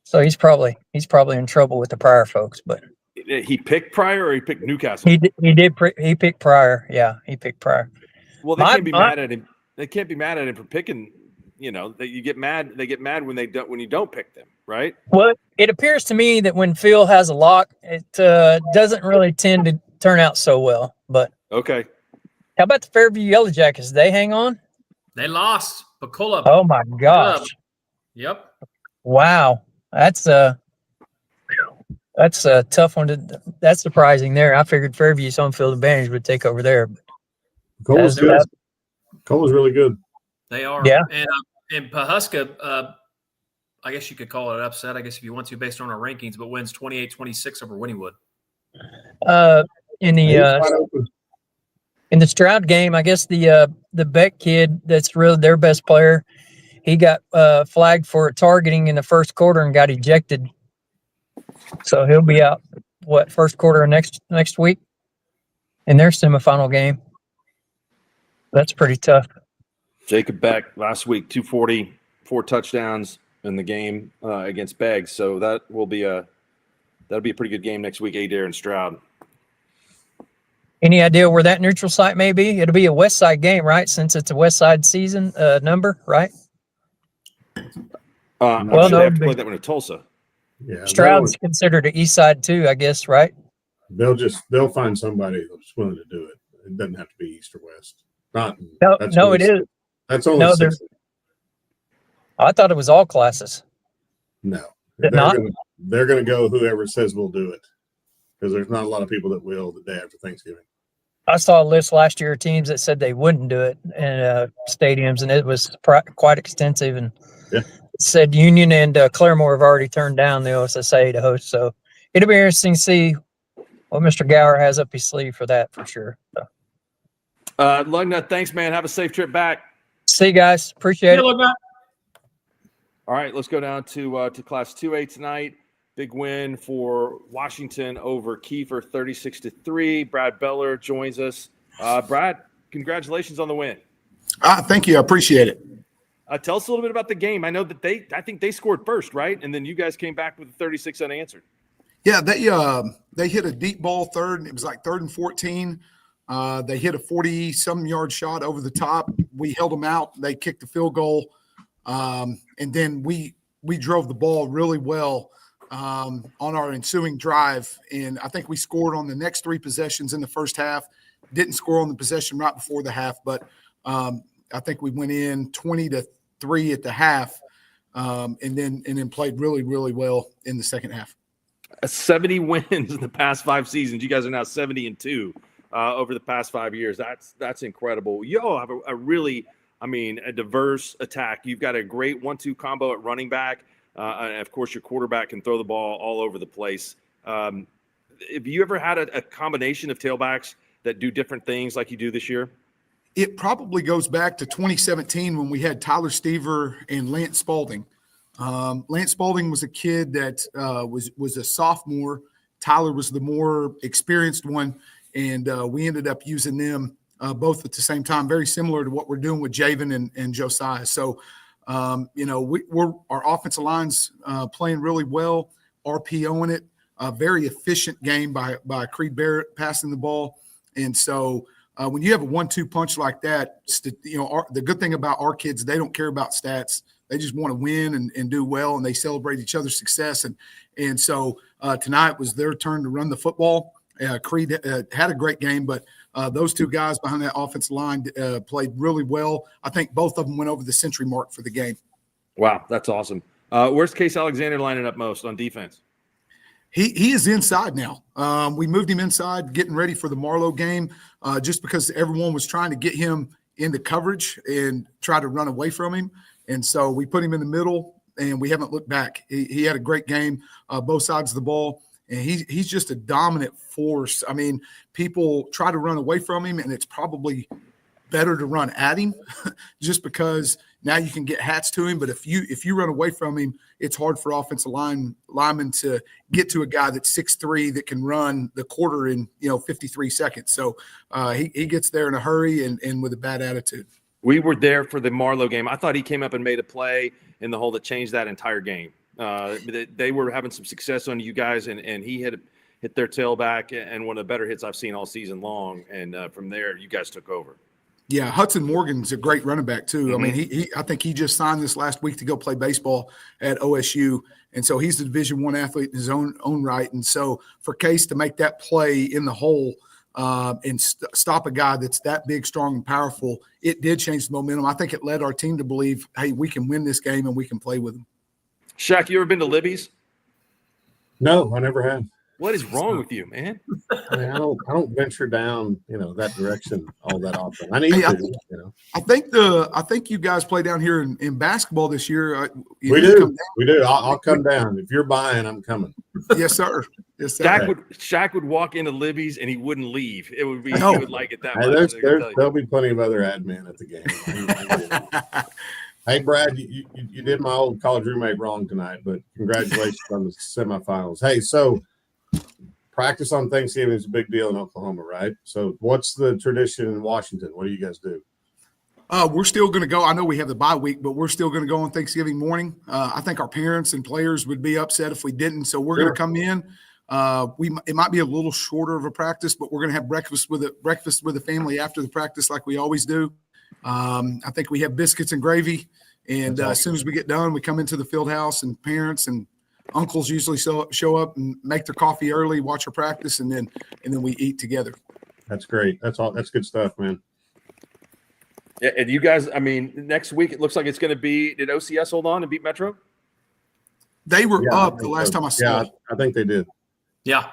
So he's probably in trouble with the Pryor folks. But he picked Pryor or he picked Newcastle? He picked Pryor. Yeah, he picked Pryor. Well, they can't be mad at him. They can't be mad at him for picking. You know, that you get mad. They get mad when you don't pick them, right? Well, it appears to me that when Phil has a lock, it doesn't really tend to turn out so well. But okay, how about the Fairview Yellow Jackets? They hang on. They lost. Bacola. Oh my gosh! Yep. Wow, that's a tough one. That's surprising. There, I figured Fairview's home field advantage would take over there. Cole's good. Cole's really good. They are. Yeah. And Pawhuska, I guess you could call it an upset, I guess, if you want to, based on our rankings, but wins 28-26 over Wynnewood. In the Stroud game, I guess the Beck kid, that's really their best player, he got flagged for targeting in the first quarter and got ejected. So he'll be out first quarter of next week in their semifinal game. That's pretty tough. Jacob Beck last week, 240, 4 touchdowns in the game against Beggs. So that'll be a pretty good game next week. Adair and Stroud. Any idea where that neutral site may be? It'll be a West Side game, right? Since it's a West Side season number, right? Well, they have to play that one at Tulsa. Yeah, Stroud's considered an East Side too, I guess, right? They'll find somebody that's willing to do it. It doesn't have to be East or West. It is. That's only 6. I thought it was all classes. No, They're going to go whoever says we'll do it, because there's not a lot of people that will the day after Thanksgiving. I saw a list last year of teams that said they wouldn't do it in stadiums, and it was quite extensive. And it said Union and Claremore have already turned down the OSSA to host. So it'll be interesting to see what Mr. Gower has up his sleeve for that, for sure. So. Lugnut, thanks, man. Have a safe trip back. See you guys. Appreciate it. Lugnut. All right, let's go down to Class 2A tonight. Big win for Washington over Kiefer, 36-3. Brad Beller joins us. Brad, congratulations on the win. Thank you. I appreciate it. Tell us a little bit about the game. I know that I think they scored first, right? And then you guys came back with a 36 unanswered. Yeah, they hit a deep ball third. It was like 3rd and 14. They hit a 40-some yard shot over the top. We held them out. They kicked the field goal. And then we drove the ball really well on our ensuing drive. And I think we scored on the next 3 possessions in the first half. Didn't score on the possession right before the half, but I think we went in 20-3 at the half, and then played really, really well in the second half. 70 wins in the past 5 seasons. You guys are now 70-2 over the past 5 years. That's incredible. You all have a diverse attack. You've got a great 1-2 combo at running back. And of course, your quarterback can throw the ball all over the place. Have you ever had a combination of tailbacks that do different things like you do this year? It probably goes back to 2017 when we had Tyler Stever and Lance Spalding. Lance Spalding was a kid that was a sophomore. Tyler was the more experienced one, and we ended up using them both at the same time, very similar to what we're doing with Javen and Josiah. So, we're our offensive line's playing really well, RPOing it, a very efficient game by Creed Barrett passing the ball. And so when you have a 1-2 punch like that, the good thing about our kids, they don't care about stats. They just want to win and do well, and they celebrate each other's success. And so tonight was their turn to run the football. Creed had a great game, but those two guys behind that offensive line played really well. I think both of them went over the century mark for the game. Wow, that's awesome. Where's Case Alexander lining up most on defense? He is inside now. We moved him inside, getting ready for the Marlowe game, just because everyone was trying to get him into coverage and try to run away from him. And so we put him in the middle, and we haven't looked back. He had a great game, both sides of the ball, and he's just a dominant force. I mean, people try to run away from him, and it's probably better to run at him just because now you can get hats to him. But if you run away from him, it's hard for offensive linemen to get to a guy that's 6'3" that can run the quarter in 53 seconds. So he gets there in a hurry and with a bad attitude. We were there for the Marlowe game. I thought he came up and made a play in the hole that changed that entire game. They were having some success on you guys, and he hit their tailback, and one of the better hits I've seen all season long. And from there, you guys took over. Yeah, Hudson Morgan's a great running back too. I mean, I think he just signed this last week to go play baseball at OSU, and so he's a Division I athlete in his own right. And so for Case to make that play in the hole and stop a guy that's that big, strong, and powerful, it did change the momentum. I think it led our team to believe, hey, we can win this game and we can play with them. Shaq, you ever been to Libby's? No, I never have. What is wrong with you, man? I mean, I don't venture down, that direction all that often. I need to. I think you guys play down here in basketball this year. We do. I'll come down. If you're buying, I'm coming. Yes, sir. Yes, sir. Shaq would walk into Libby's and he wouldn't leave. It would be he would like it that much. There'll be plenty of other admin at the game. Hey, Brad, you did my old college roommate wrong tonight, but congratulations on the semifinals. Hey, so practice on Thanksgiving is a big deal in Oklahoma, right? So what's the tradition in Washington? What do you guys do? We're still going to go. I know we have the bye week, but we're still going to go on Thanksgiving morning. I think our parents and players would be upset if we didn't. So we're going to come in. It might be a little shorter of a practice, but we're going to have breakfast with the family after the practice like we always do. I think we have biscuits and gravy. And as soon as we get done, we come into the field house, and parents and uncles usually show up and make their coffee early, watch our practice, and then we eat together. That's great. That's good stuff, man. Yeah, and you guys, I mean, next week it looks like it's going to be. Did OCS hold on and beat Metro? They were up the last time I saw. Yeah, I think they did. Yeah,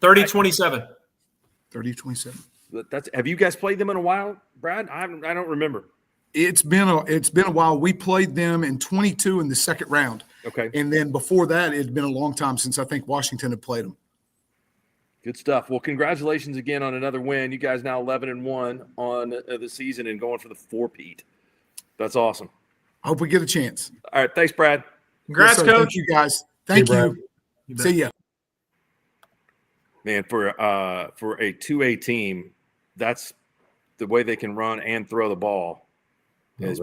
30-27. 30-27. Have you guys played them in a while, Brad? I don't remember. It's been a while. We played them in 22 in the second round. Okay. And then before that, it had been a long time since I think Washington had played them. Good stuff. Well, congratulations again on another win. You guys now 11-1 on the season and going for the 4-peat. That's awesome. I hope we get a chance. All right. Thanks, Brad. Congrats, yes, Coach. Thank you, guys. Thank you. See ya. Man, for a 2A team, that's the way they can run and throw the ball. Is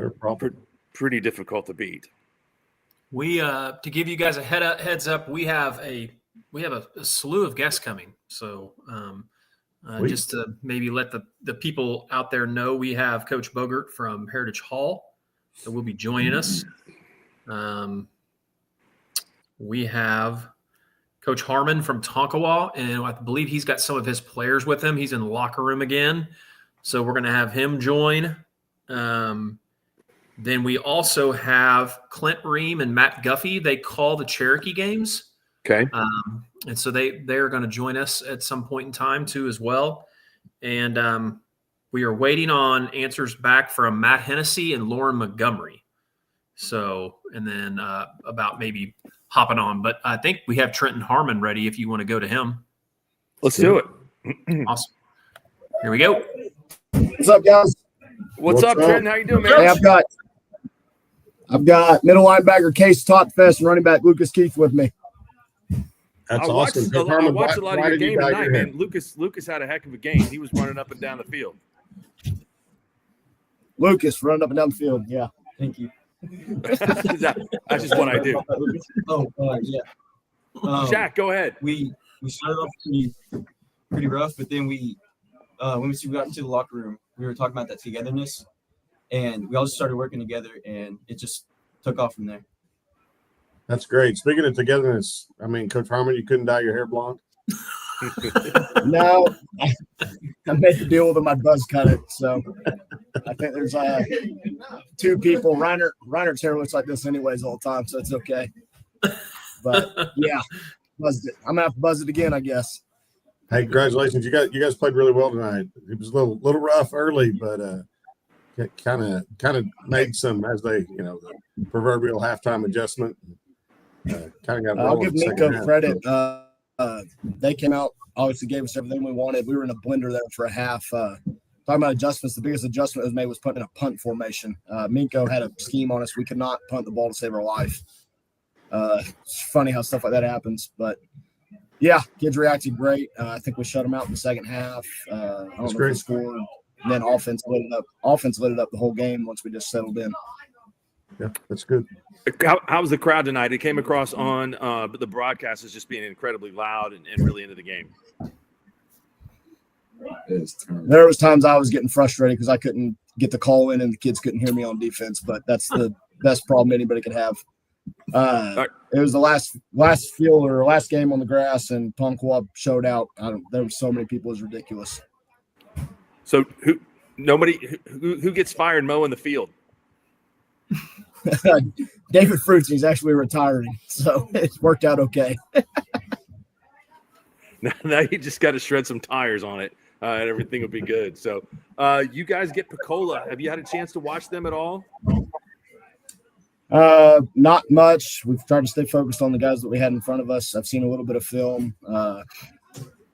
pretty difficult to beat. We to give you guys a heads up, we have a slew of guests coming. So just to maybe let the people out there know, we have Coach Bogert from Heritage Hall that will be joining us. We have Coach Harmon from Tonkawa, and I believe he's got some of his players with him. He's in the locker room again, so we're going to have him join. Then we also have Clint Ream and Matt Guffey. They call the Cherokee games. Okay. And so they're going to join us at some point in time too as well. And we are waiting on answers back from Matt Hennessy and Lauren Montgomery. So, and then about maybe hopping on. But I think we have Trenton Harmon ready if you want to go to him. Let's do it. Awesome. Here we go. What's up, guys? What's up, Trenton? How you doing, man? Hey, I've got middle linebacker Case Totfest and running back Lucas Keith with me. That's I watched, awesome. I watched a lot of your game dye tonight, your hair? man. Lucas had a heck of a game. He was running up and down the field. Lucas running up and down the field. Yeah. Thank you. That's just what I do. Yeah. Shaq, go ahead. We started off pretty rough, but then when we got into the locker room, we were talking about that togetherness, and we all just started working together, and it just took off from there. That's great. Speaking of togetherness, I mean, Coach Harmon, you couldn't dye your hair blonde? No, I made the deal with him. I'd buzz cut it. So I think there's two people. Reinert's hair looks like this anyways all the time, so it's okay. But yeah, buzzed it. I'm gonna have to buzz it again, I guess. Hey, congratulations! You guys played really well tonight. It was a little rough early, but kind of made some, as they, the proverbial halftime adjustment. Kind of got. I'll give Minko credit. They came out, obviously gave us everything we wanted. We were in a blender there for a half. Talking about adjustments, the biggest adjustment that was made was putting in a punt formation. Minko had a scheme on us. We could not punt the ball to save our life. It's funny how stuff like that happens, but yeah, kids reacted great. I think we shut them out in the second half. I don't know if we scored. And then offense lit it up. Offense lit it up the whole game once we just settled in. Yeah, that's good. How was the crowd tonight? It came across on the broadcast as just being incredibly loud and really into the game. There was times I was getting frustrated because I couldn't get the call in and the kids couldn't hear me on defense, but that's the best problem anybody could have. It was the last field or last game on the grass, and Tonkawa showed out. There were so many people, it was ridiculous. So who gets fired mowing the field? David Fruits, he's actually retiring, so it's worked out okay. Now you just got to shred some tires on it, and everything will be good. So you guys get Pensacola. Have you had a chance to watch them at all? Not much. We've tried to stay focused on the guys that we had in front of us. I've seen a little bit of film.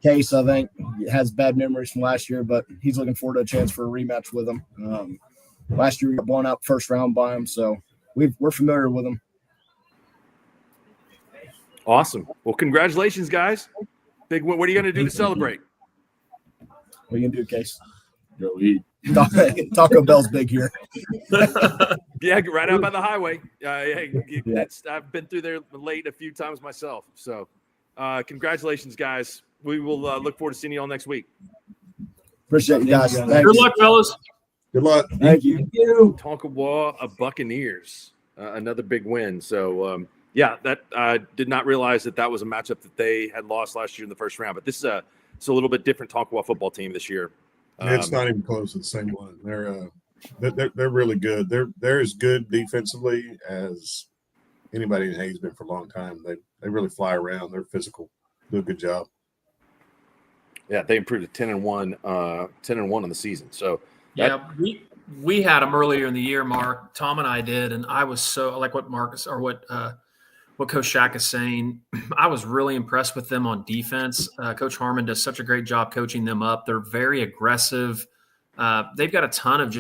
Case, I think, has bad memories from last year, but he's looking forward to a chance for a rematch with him. Last year we got blown out first round by him, so we're familiar with him. Awesome. Well, congratulations, guys. Big. What are you going to do to celebrate? What are you going to do, Case? Go eat. Taco Bell's big here. Yeah, right out by the highway. I've been through there late a few times myself. So congratulations, guys. We will look forward to seeing you all next week. Appreciate you guys. Thanks. Good luck, fellas. Good luck. Thank you. Tonkawa Buccaneers, another big win. So, that I did not realize that was a matchup that they had lost last year in the first round. But this is it's a little bit different Tonkawa football team this year. It's not even close to the same one. They're really good. They're as good defensively as anybody in Hayes been for a long time. They really fly around. They're physical. Do a good job. Yeah, they improved to 10-1 on the season. So we had them earlier in the year, Mark. Tom and I did, and I was so like what Marcus or what Coach Shaq is saying. I was really impressed with them on defense. Coach Harmon does such a great job coaching them up. They're very aggressive. They've got a ton of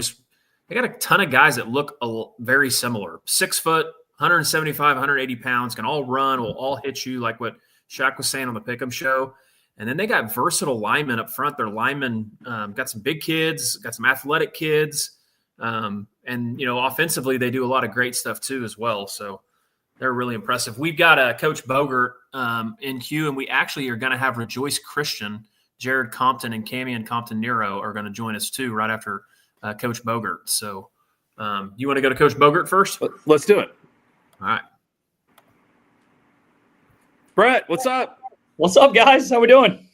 guys that look very similar. 6 foot, 175, 180 pounds, can all run, will all hit you, like what Shaq was saying on the Pick'em show. And then they got versatile linemen up front. Their linemen got some big kids, got some athletic kids. And, offensively, they do a lot of great stuff too as well. So they're really impressive. We've got Coach Bogert in queue, and we actually are going to have Rejoice Christian, Jared Compton, and Camion Compton-Nero are going to join us too right after Coach Bogert. So you want to go to Coach Bogert first? Let's do it. All right. Brett, what's up? What's up, guys? How we doing?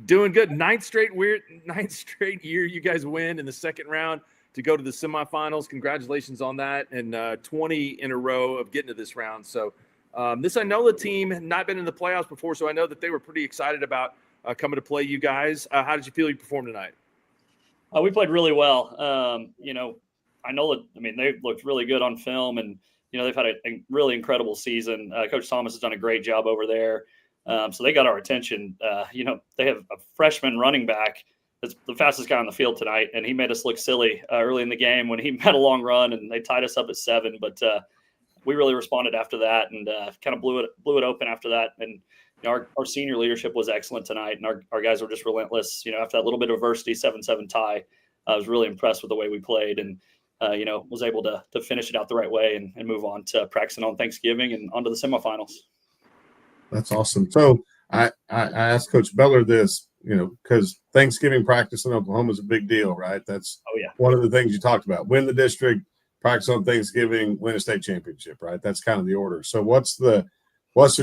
Doing good. Ninth straight year you guys win in the second round to go to the semifinals. Congratulations on that. And 20 in a row of getting to this round. So this Inola team had not been in the playoffs before, so I know that they were pretty excited about coming to play you guys. How did you feel you performed tonight? We played really well. Inola, they looked really good on film, and, they've had a really incredible season. Coach Thomas has done a great job over there. So they got our attention. They have a freshman running back that's the fastest guy on the field tonight, and he made us look silly early in the game when he had a long run, and they tied us up at 7. But we really responded after that and kind of blew it open after that. And our senior leadership was excellent tonight, and our guys were just relentless. After that little bit of adversity, 7-7 tie, I was really impressed with the way we played, and was able to finish it out the right way and move on to practicing on Thanksgiving and onto the semifinals. That's awesome. So I asked Coach Beller this, because Thanksgiving practice in Oklahoma is a big deal, right? That's one of the things you talked about. Win the district, practice on Thanksgiving, win a state championship, right? That's kind of the order. So what's the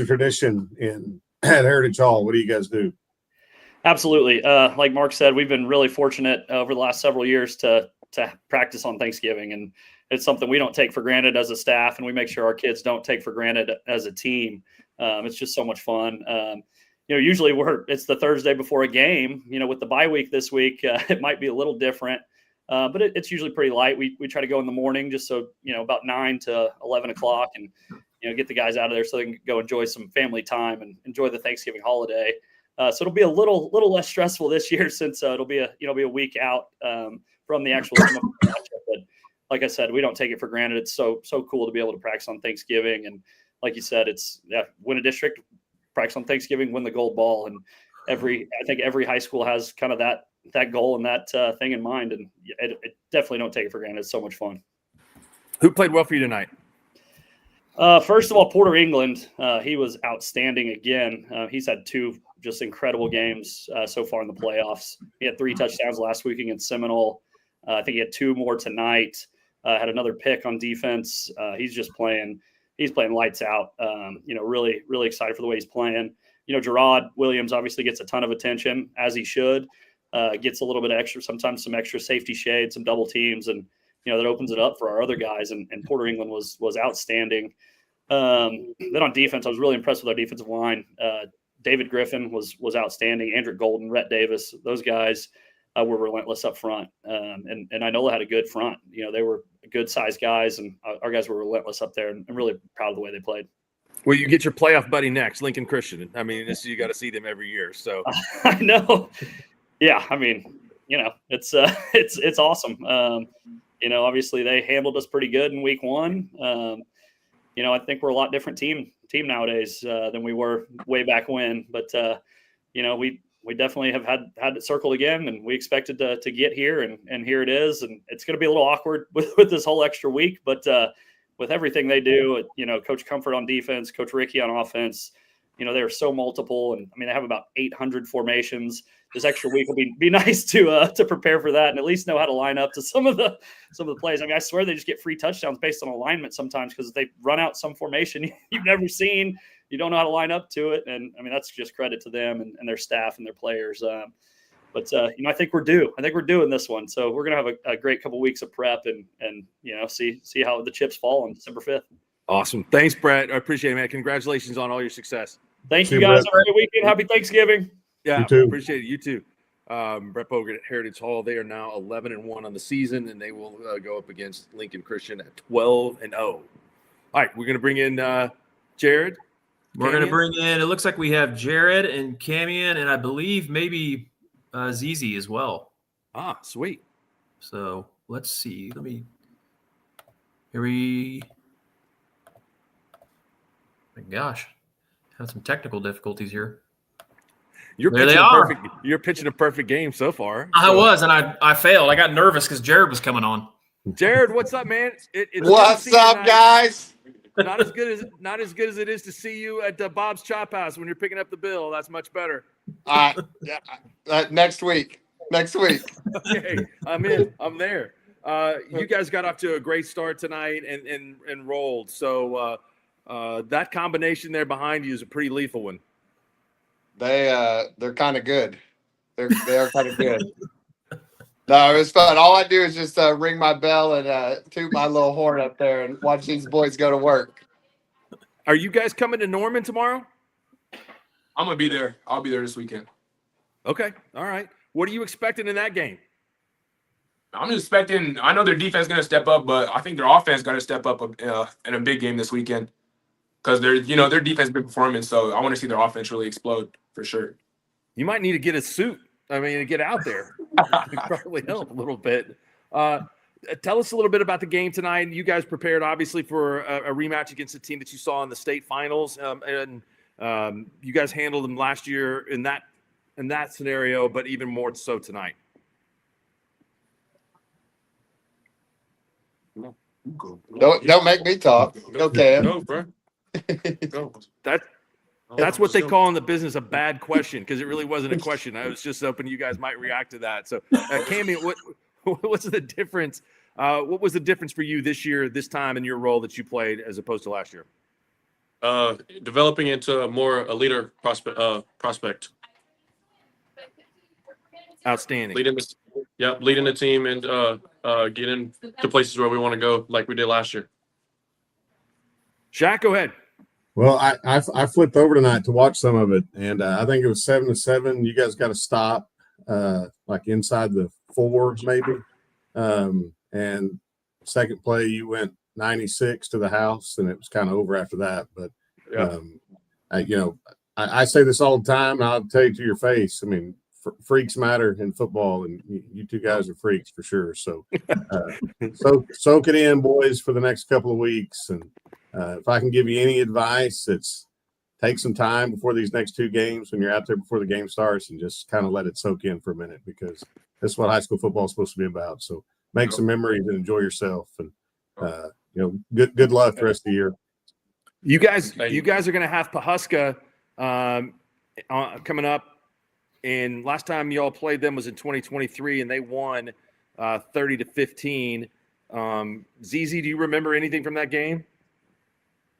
tradition at Heritage Hall? What do you guys do? Absolutely. Like Mark said, we've been really fortunate over the last several years to practice on Thanksgiving, and it's something we don't take for granted as a staff, and we make sure our kids don't take for granted as a team. It's just so much fun. Usually it's the Thursday before a game. With the bye week this week, it might be a little different, but it's usually pretty light. We try to go in the morning, just so about 9 to 11 o'clock, and get the guys out of there so they can go enjoy some family time and enjoy the Thanksgiving holiday. So it'll be a little less stressful this year, since it'll be a week out from the actual matchup. But like I said, we don't take it for granted. It's so cool to be able to practice on Thanksgiving, and like you said, it's win a district, practice on Thanksgiving, win the gold ball, and I think every high school has kind of that goal and that thing in mind, and it definitely don't take it for granted. It's so much fun. Who played well for you tonight? First of all, Porter England. He was outstanding again. He's had 2 just incredible games so far in the playoffs. He had 3 touchdowns last week against Seminole. I think he had 2 more tonight. Had another pick on defense. He's playing lights out. Really, really excited for the way he's playing. Gerard Williams obviously gets a ton of attention, as he should. Gets a little bit extra, sometimes some extra safety shade, some double teams, and that opens it up for our other guys. And Porter England was outstanding. Then on defense, I was really impressed with our defensive line. David Griffin was outstanding. Andrew Golden, Rhett Davis, those guys were relentless up front. And Inola had a good front. They were good sized guys, and our guys were relentless up there, and I'm really proud of the way they played. Well, you get your playoff buddy next, Lincoln Christian. I mean, you got to see them every year. So I know. Yeah. I mean, it's awesome. Obviously they handled us pretty good in week 1. I think we're a lot different team nowadays than we were way back when, but we definitely have had it circled again, and we expected to get here, and here it is. And it's going to be a little awkward with this whole extra week, but with everything they do, Coach Comfort on defense, Coach Ricky on offense, they're so multiple, and I mean, they have about 800 formations. This extra week will be nice to prepare for that, and at least know how to line up to some of the plays. I mean, I swear they just get free touchdowns based on alignment sometimes, because they run out some formation you've never seen. You don't know how to line up to it, and I mean, that's just credit to them and their staff and their players. But I think we're due. I think we're doing this one, so we're gonna have a great couple weeks of prep and see how the chips fall on December 5th. Awesome. Thanks, Brett. I appreciate it, man. Congratulations on all your success. Thank you, guys. Have a great weekend. Happy Thanksgiving. Yeah, you too. Appreciate it. You too. Brett Boger at Heritage Hall. They are now 11-1 on the season, and they will go up against Lincoln Christian at 12-0. All right, we're going to bring in Jared. We're going to bring in, it looks like we have Jared and Camion, and I believe maybe Zizi as well. Ah, sweet. So let's see. My gosh, had some technical difficulties here. You're pitching a perfect game so far. I was, and I failed. I got nervous because Jared was coming on. Jared, what's up, man? What's up, guys? Not as good as it is to see you at Bob's Chop House when you're picking up the bill. That's much better. Next week. Okay, I'm in. I'm there. You guys got off to a great start tonight and rolled. So that combination there behind you is a pretty lethal one. They're kind of good. They are kind of good. No, it was fun. All I do is just ring my bell and toot my little horn up there and watch these boys go to work. Are you guys coming to Norman tomorrow? I'm gonna be there. I'll be there this weekend. Okay. All right. What are you expecting in that game? I'm expecting. I know their defense is gonna step up, but I think their offense got to step up in a big game this weekend because their defense has been performing. So I want to see their offense really explode for sure. You might need to get a suit. I mean, to get out there. It probably help a little bit. Tell us a little bit about the game tonight. You guys prepared, obviously, for a rematch against a team that you saw in the state finals, and you guys handled them last year in that scenario, but even more so tonight. Don't make me talk. Okay. Go, bro. Go. That's what they call in the business a bad question, because it really wasn't a question. I was just hoping you guys might react to that. So, Cammy, what's the difference? What was the difference for you this year, this time in your role that you played as opposed to last year? Developing into more a leader prospect. Outstanding. Leading the team and getting to places where we want to go, like we did last year. Shaq, go ahead. Well, I flipped over tonight to watch some of it, and I think it was 7-7. You guys got to stop, like inside the 4 maybe. And second play, you went 96 to the house, and it was kind of over after that. But I say this all the time, and I'll tell you to your face. I mean, freaks matter in football, and you two guys are freaks for sure. So, soak it in, boys, for the next couple of weeks. And if I can give you any advice, it's take some time before these next 2 games when you're out there before the game starts, and just kind of let it soak in for a minute, because that's what high school football is supposed to be about. So make some memories and enjoy yourself, and good luck the rest of the year. You guys are going to have Pawhuska coming up. And last time y'all played them was in 2023, and they won 30-15. ZZ, do you remember anything from that game?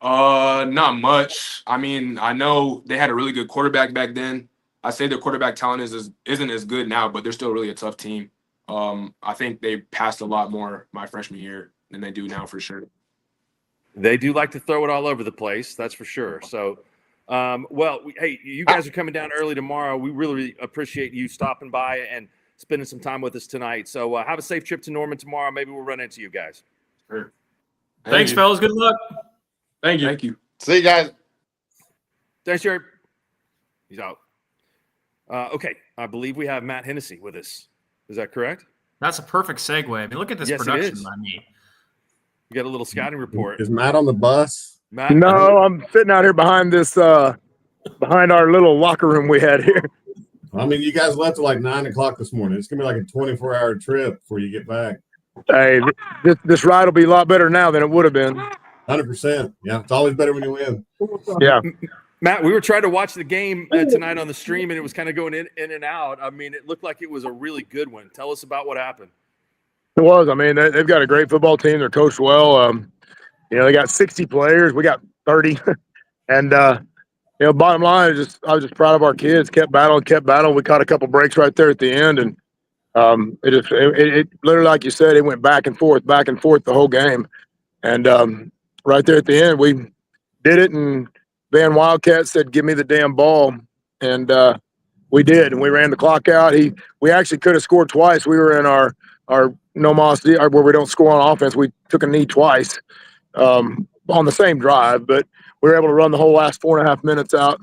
Not much. I mean, I know they had a really good quarterback back then. I say their quarterback talent isn't as good now, but they're still really a tough team. I think they passed a lot more my freshman year than they do now, for sure. They do like to throw it all over the place, that's for sure. So, hey, you guys are coming down early tomorrow. We really appreciate you stopping by and spending some time with us tonight. So have a safe trip to Norman tomorrow. Maybe we'll run into you guys. Sure. Thanks, fellas. Good luck. Thank you. See you guys. Thanks, Jared. He's out. Okay, I believe we have Matt Hennessy with us. Is that correct? That's a perfect segue. I mean, look at this production by me. You got a little scouting report. Is Matt on the bus? Matt? No, I'm sitting out here behind this, behind our little locker room we had here. I mean, you guys left at like 9 o'clock this morning. It's gonna be like a 24-hour trip before you get back. Hey, this ride will be a lot better now than it would have been. 100%. Yeah, it's always better when you win. Yeah. Matt, we were trying to watch the game tonight on the stream, and it was kind of going in and out. I mean, it looked like it was a really good one. Tell us about what happened. It was. I mean, they've got a great football team. They're coached well. They got 60 players. We got 30. And, bottom line, I was just proud of our kids. Kept battling. We caught a couple breaks right there at the end. And it literally, like you said, it went back and forth the whole game. And right there at the end, we did it. And Van Wildcat said, "Give me the damn ball." And we did. And we ran the clock out. We actually could have scored twice. We were in our no moss where we don't score on offense. We took a knee twice on the same drive, but we were able to run the whole last 4.5 minutes out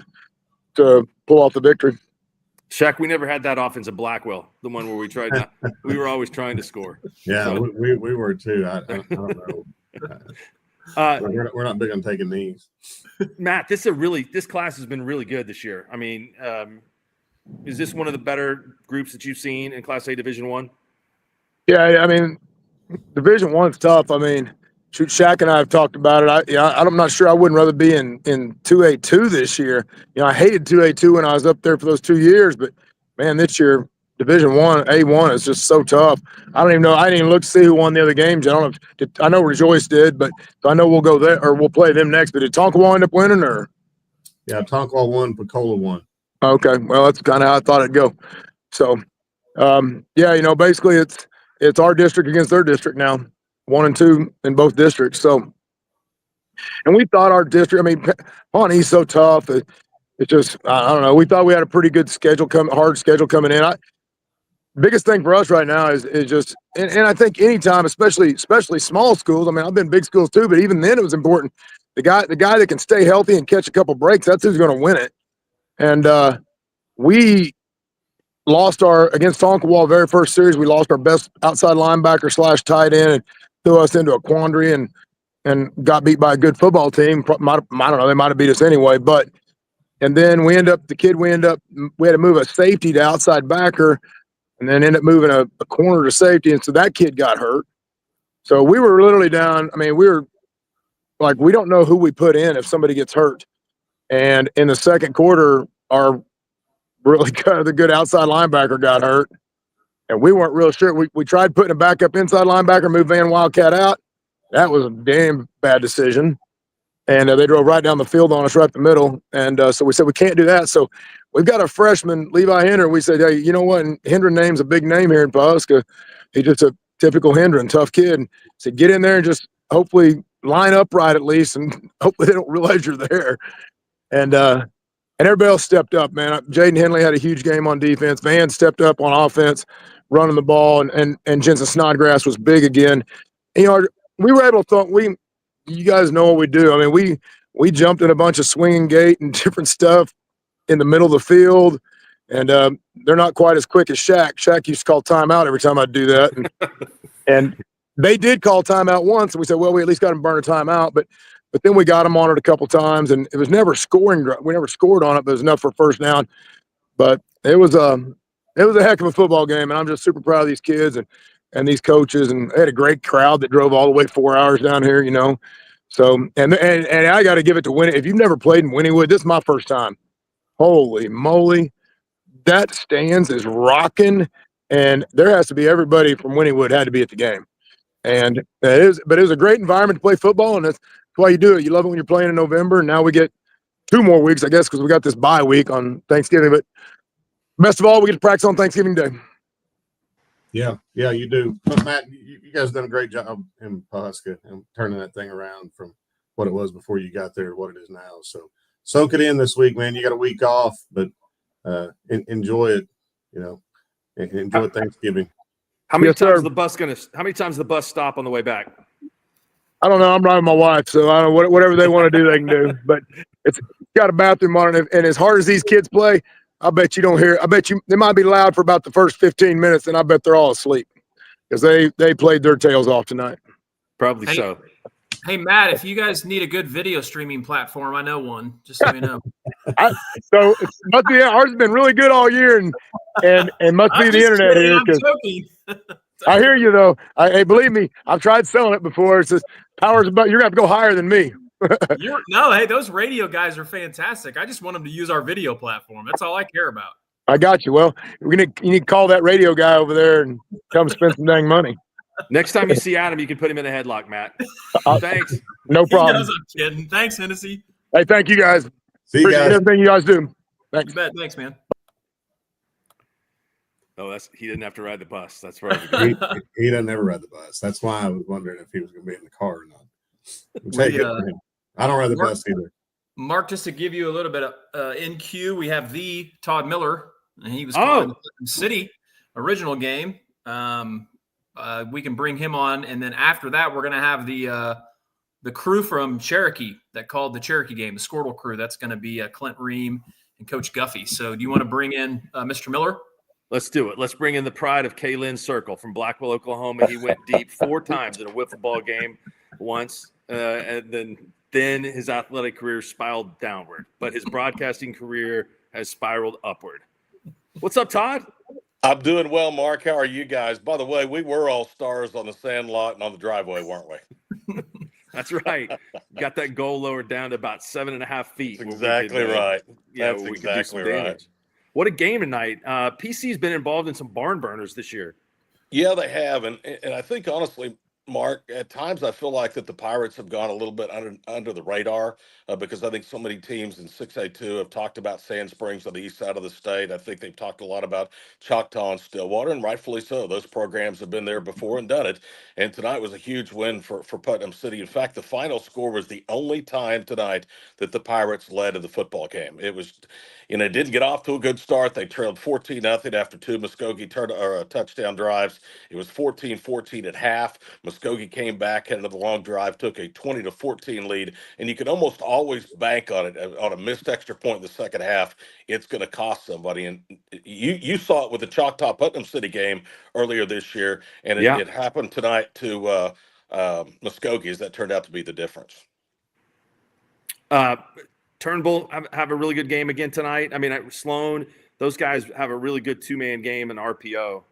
to pull off the victory. Shaq, we never had that offense at Blackwell, the one where we were always trying to score. Yeah, so. we were too. I don't know. We're not big on taking knees. Matt, this class has been really good this year. I mean, is this one of the better groups that you've seen in Class A Division I? Yeah, I mean, Division I's tough. I mean, shoot, Shaq and I have talked about it. I'm not sure I wouldn't rather be in 2A2 this year. I hated 2A2 when I was up there for those 2 years, but man, this year Division A1 is just so tough. I don't even know. I didn't even look to see who won the other games. I know Rejoice did, but I know we'll go there or we'll play them next. But did Tonkawa end up winning or? Yeah, Tonkawa won, Pecola won. Okay, well that's kind of how I thought it'd go. So, basically it's our district against their district now, 1 and 2 in both districts. So, and we thought our district. I mean, Pawnee's so tough. It's just I don't know. We thought we had a pretty good hard schedule coming in. Biggest thing for us right now is just, and I think anytime, especially small schools. I mean, I've been big schools too, but even then it was important. The guy that can stay healthy and catch a couple breaks, that's who's going to win it. And we lost against Tonkawa, very first series, we lost our best outside linebacker / tight end and threw us into a quandary and got beat by a good football team. I don't know, they might have beat us anyway, and then we had to move a safety to outside backer and then end up moving a corner to safety. And so that kid got hurt. So we were literally down. I mean, we were like, we don't know who we put in if somebody gets hurt. And in the second quarter, our really the good outside linebacker got hurt. And we weren't real sure. We tried putting a backup inside linebacker, move Van Wildcat out. That was a damn bad decision. And they drove right down the field on us right the middle. And so we said, we can't do that. So we've got a freshman, Levi Hendren. We said, hey, you know what? And Hendren name's a big name here in Pawhuska. He's just a typical Hendren, tough kid. And said, get in there and just hopefully line up right at least. And hopefully they don't realize you're there. And everybody else stepped up, man. Jaden Henley had a huge game on defense. Van stepped up on offense, running the ball. And Jensen Snodgrass was big again. You know, we were able to you guys know what we do. I mean, we jumped in a bunch of swinging gate and different stuff in the middle of the field, and they're not quite as quick as Shaq. Shaq used to call timeout every time I'd do that, and they did call timeout once, and we said, well, we at least got them burn a timeout, but then we got them on it a couple times, and it was never scoring. We never scored on it, but it was enough for first down. But it was a heck of a football game, and I'm just super proud of these kids and these coaches, and they had a great crowd that drove all the way 4 hours down here, you know. So, and I got to give it to Winnie. If you've never played in Wynnewood, this is my first time. Holy moly, that stands is rocking, and there has to be everybody from Wynnewood had to be at the game. And but it was a great environment to play football, and that's why you do it. You love it when you're playing in November, and now we get 2 more weeks, I guess, because we got this bye week on Thanksgiving. But best of all, we get to practice on Thanksgiving Day. Yeah, you do. But Matt, you guys done a great job in Pawhuska and turning that thing around from what it was before you got there to what it is now. So soak it in this week, man. You got a week off, but enjoy it. You know, enjoy Thanksgiving. How many Yes, times sir. How many times the bus stop on the way back? I don't know. I'm riding my wife, so I don't know whatever they want to do, they can do. But it's got a bathroom on it, and as hard as these kids play, I bet you don't hear. I bet you they might be loud for about the first 15 minutes, and I bet they're all asleep because they played their tails off tonight. Probably so. Hey, Matt, if you guys need a good video streaming platform, I know one. Just so you know. So it must be ours has been really good all year, and must be the internet here. I'm joking. I hear you though. Hey, believe me, I've tried selling it before. It says power's about. You're gonna have to go higher than me. Hey, those radio guys are fantastic. I just want them to use our video platform. That's all I care about. I got you. Well, you need to call that radio guy over there and tell him to spend some dang money. Next time you see Adam, you can put him in a headlock, Matt. Thanks. No problem. He knows I'm kidding. Thanks, Hennessy. Hey, thank you guys. See you Appreciate guys. everything you guys do. Thanks. Thanks, man. Oh, he didn't have to ride the bus. That's right. He doesn't ever ride the bus. That's why I was wondering if he was going to be in the car or not. Take it from him. I don't ride the bus either. Mark, just to give you a little bit of in queue, we have the Todd Miller, and he was calling the Clinton City original game. We can bring him on, and then after that, we're going to have the crew from Cherokee that called the Cherokee game, the SKORDLE crew. That's going to be Clint Ream and Coach Guffey. So, do you want to bring in Mr. Miller? Let's do it. Let's bring in the pride of Kaylin Circle from Blackwell, Oklahoma. He went deep 4 times in a wiffle ball game once, and then his athletic career spiraled downward, but his broadcasting career has spiraled upward. What's up, Todd? I'm doing well, Mark. How are you guys? By the way, we were all stars on the sand lot and on the driveway, weren't we? That's right. Got that goal lowered down to about 7.5 feet. That's exactly right. Yeah, That's we exactly could do some right. damage. What a game tonight. PC's been involved in some barn burners this year. Yeah, they have. And I think, honestly, Mark, at times I feel like that the Pirates have gone a little bit under the radar because I think so many teams in 6A2 have talked about Sand Springs on the east side of the state. I think they've talked a lot about Choctaw and Stillwater, and rightfully so. Those programs have been there before and done it. And tonight was a huge win for Putnam City. In fact, the final score was the only time tonight that the Pirates led in the football game. It was, it didn't get off to a good start. They trailed 14-0 after 2 Muskogee touchdown drives. It was 14-14 at half. Muskogee came back into the long drive, took a 20-14 lead, and you can almost always bank on it. On a missed extra point in the second half, it's going to cost somebody. And you saw it with the Choctaw Putnam City game earlier this year, and it happened tonight to Muskogee, as that turned out to be the difference. Turnbull have a really good game again tonight. I mean, Sloan, those guys have a really good two-man game in RPO.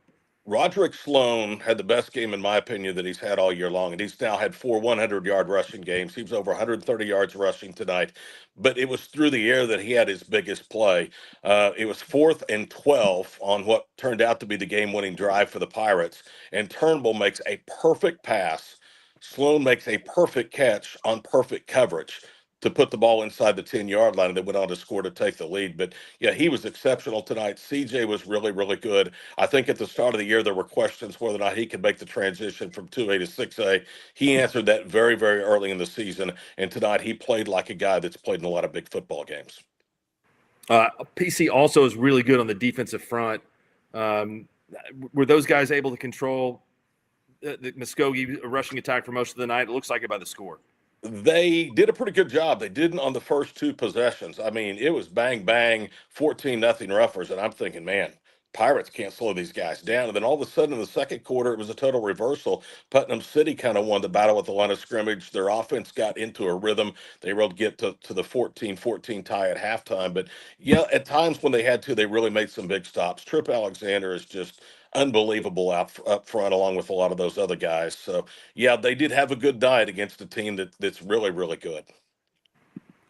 Roderick Sloan had the best game, in my opinion, that he's had all year long, and he's now had 4 100-yard rushing games. He was over 130 yards rushing tonight, but it was through the air that he had his biggest play. It was 4th and 12 on what turned out to be the game-winning drive for the Pirates, and Turnbull makes a perfect pass. Sloan makes a perfect catch on perfect coverage to put the ball inside the 10-yard line, and they went on to score to take the lead. But, yeah, he was exceptional tonight. CJ was really, really good. I think at the start of the year there were questions whether or not he could make the transition from 2A to 6A. He answered that very, very early in the season, and tonight he played like a guy that's played in a lot of big football games. PC also is really good on the defensive front. Were those guys able to control the Muskogee rushing attack for most of the night? It looks like it by the score. They did a pretty good job. They didn't on the first 2 possessions. I mean, it was bang, bang, 14-0 Ruffers, and I'm thinking, man, Pirates can't slow these guys down. And then all of a sudden in the second quarter, it was a total reversal. Putnam City kind of won the battle at the line of scrimmage. Their offense got into a rhythm. They were able to get to the 14-14 tie at halftime. But, yeah, at times when they had to, they really made some big stops. Trip Alexander is just unbelievable up front, along with a lot of those other guys. So, yeah, they did have a good night against a team that's really, really good.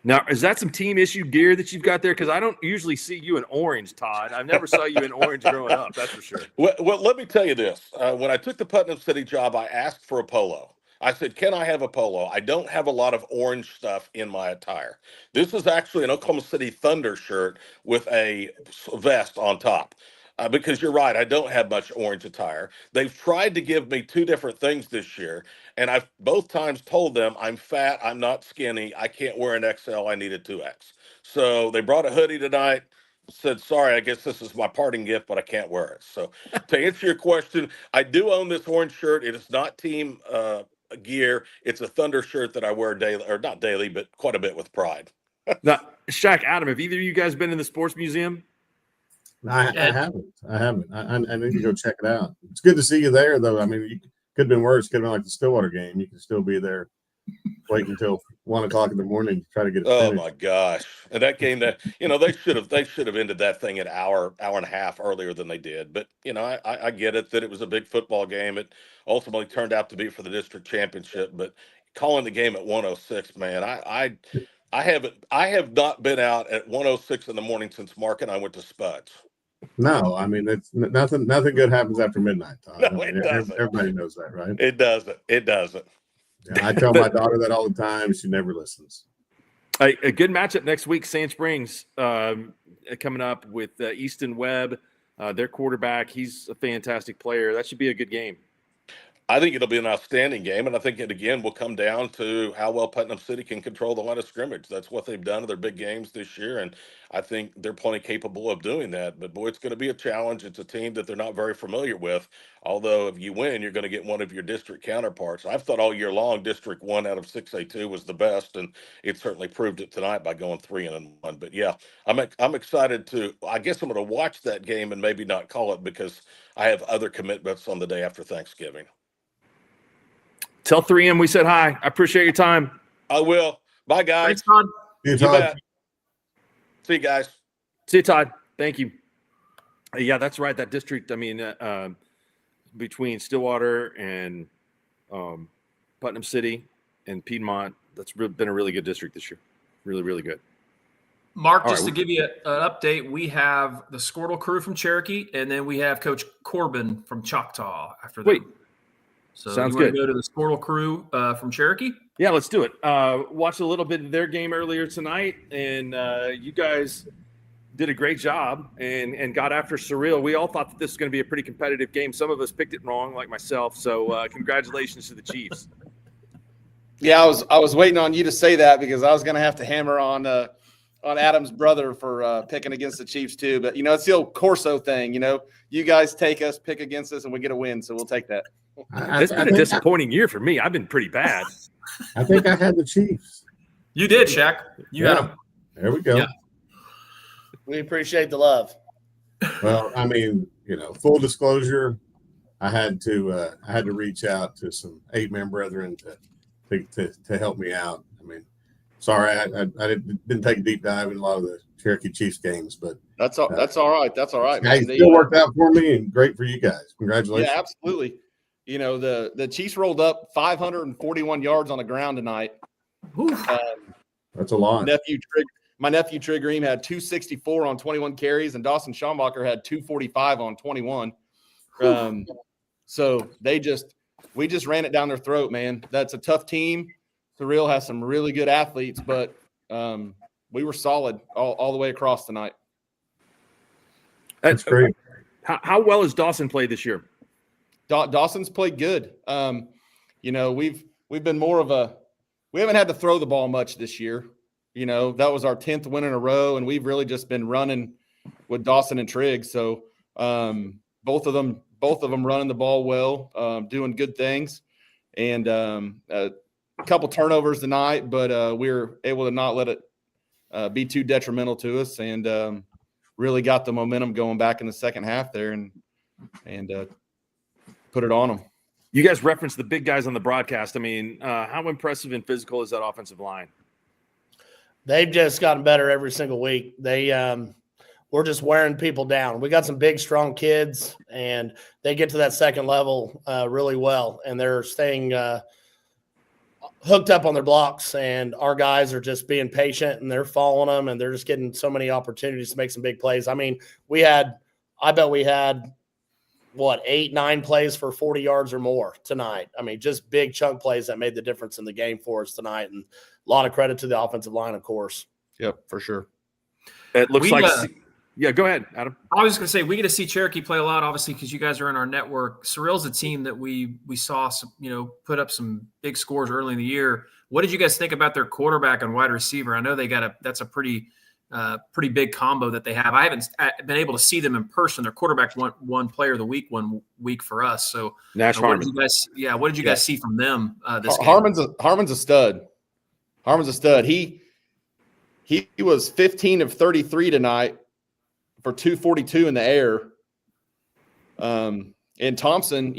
Now, is that some team issue gear that you've got there? Because I don't usually see you in orange, Todd. I never saw you in orange growing up, that's for sure. Well, let me tell you this. When I took the Putnam City job, I asked for a polo. I said, can I have a polo? I don't have a lot of orange stuff in my attire. This is actually an Oklahoma City Thunder shirt with a vest on top. Because you're right, I don't have much orange attire. They've tried to give me 2 different things this year, and I've both times told them I'm fat, I'm not skinny, I can't wear an XL, I need a 2X. So they brought a hoodie tonight, said, sorry, I guess this is my parting gift, but I can't wear it. So to answer your question, I do own this orange shirt. It is not team gear. It's a Thunder shirt that I wear daily, or not daily, but quite a bit with pride. Now, Shaq, Adam, have either of you guys been in the sports museum? I haven't. I need to go check it out. It's good to see you there, though. I mean, it could have been worse. Could have been like the Stillwater game. You can still be there, wait until 1 o'clock in the morning to try to get it finished. Oh my gosh! And that game, that they should have ended that thing an hour and a half earlier than they did. But I get it that it was a big football game. It ultimately turned out to be for the district championship. But calling the game at 1:06, man, I have not been out at 1:06 in the morning since Mark and I went to Spuds. No, I mean, it's nothing good happens after midnight, Todd. No, it doesn't. Everybody knows that, right? It doesn't. Yeah, I tell my daughter that all the time. She never listens. A good matchup next week, Sand Springs coming up with Easton Webb, their quarterback. He's a fantastic player. That should be a good game. I think it'll be an outstanding game, and I think it, again, will come down to how well Putnam City can control the line of scrimmage. That's what they've done in their big games this year, and I think they're plenty capable of doing that. But, boy, it's going to be a challenge. It's a team that they're not very familiar with, although if you win, you're going to get one of your district counterparts. I've thought all year long District 1 out of 6A2 was the best, and it certainly proved it tonight by going 3-1. But, yeah, I'm excited to – I guess I'm going to watch that game and maybe not call it because I have other commitments on the day after Thanksgiving. Tell 3M we said hi. I appreciate your time. I will. Bye, guys. Thanks, Todd. You bet. See you guys. See you, Todd. Thank you. Yeah, that's right. That district, I mean, between Stillwater and Putnam City and Piedmont, that's been a really good district this year. Really, really good. Mark, just to give you an update, we have the SKORDLE crew from Cherokee, and then we have Coach Corbin from Choctaw after that. Wait. So sounds you want good. to go to the SKORDLE crew from Cherokee? Yeah, let's do it. Watched a little bit of their game earlier tonight, and you guys did a great job and got after Surreal. We all thought that this was going to be a pretty competitive game. Some of us picked it wrong, like myself. So congratulations to the Chiefs. Yeah, I was waiting on you to say that because I was going to have to hammer on on Adam's brother for picking against the Chiefs too. But it's the old Corso thing. You guys take us, pick against us, and we get a win. So we'll take that. It's been a disappointing year for me. I've been pretty bad. I think I had the Chiefs. You did, Shaq. You had them. There we go. Yeah. We appreciate the love. Well, I mean, full disclosure, I had to reach out to some 8-man brethren to help me out. I mean, sorry, I didn't take a deep dive in a lot of the Cherokee Chiefs games, but that's all right. That's all right. It still worked out for me, and great for you guys. Congratulations. Yeah, absolutely. The Chiefs rolled up 541 yards on the ground tonight. That's a lot. My nephew Trigger Ream had 264 on 21 carries, and Dawson Schombacher had 245 on 21. So we just ran it down their throat, man. That's a tough team. Surreal has some really good athletes, but we were solid all the way across tonight. That's great. How well has Dawson played this year? Dawson's played good. We've been more of we haven't had to throw the ball much this year. That was our 10th win in a row, and we've really just been running with Dawson and Trigg. So both of them running the ball well, doing good things, and a couple turnovers tonight, but we were able to not let it be too detrimental to us, and really got the momentum going back in the second half there, and put it on them. You guys referenced the big guys on the broadcast. I mean, how impressive and physical is that offensive line? They've just gotten better every single week. We're just wearing people down. We got some big, strong kids, and they get to that second level really well, and they're staying hooked up on their blocks, and our guys are just being patient, and they're following them, and they're just getting so many opportunities to make some big plays. I mean, I bet we had 8-9 plays for 40 yards or more tonight. I mean, just big chunk plays that made the difference in the game for us tonight, and a lot of credit to the offensive line, of course. Yep, for sure. It looks yeah, go ahead, Adam. I was just going to say, we get to see Cherokee play a lot, obviously, because you guys are in our network. Surreal's a team that we saw some, put up some big scores early in the year. What did you guys think about their quarterback and wide receiver? I know that's a pretty big combo that they have. I haven't been able to see them in person. Their quarterback won Player of the Week one week for us. So, Nash Harmon. What did you guys see from them this game? Harmon's a stud. Harmon's a stud. He was 15 of 33 tonight for 242 in the air. And Thompson,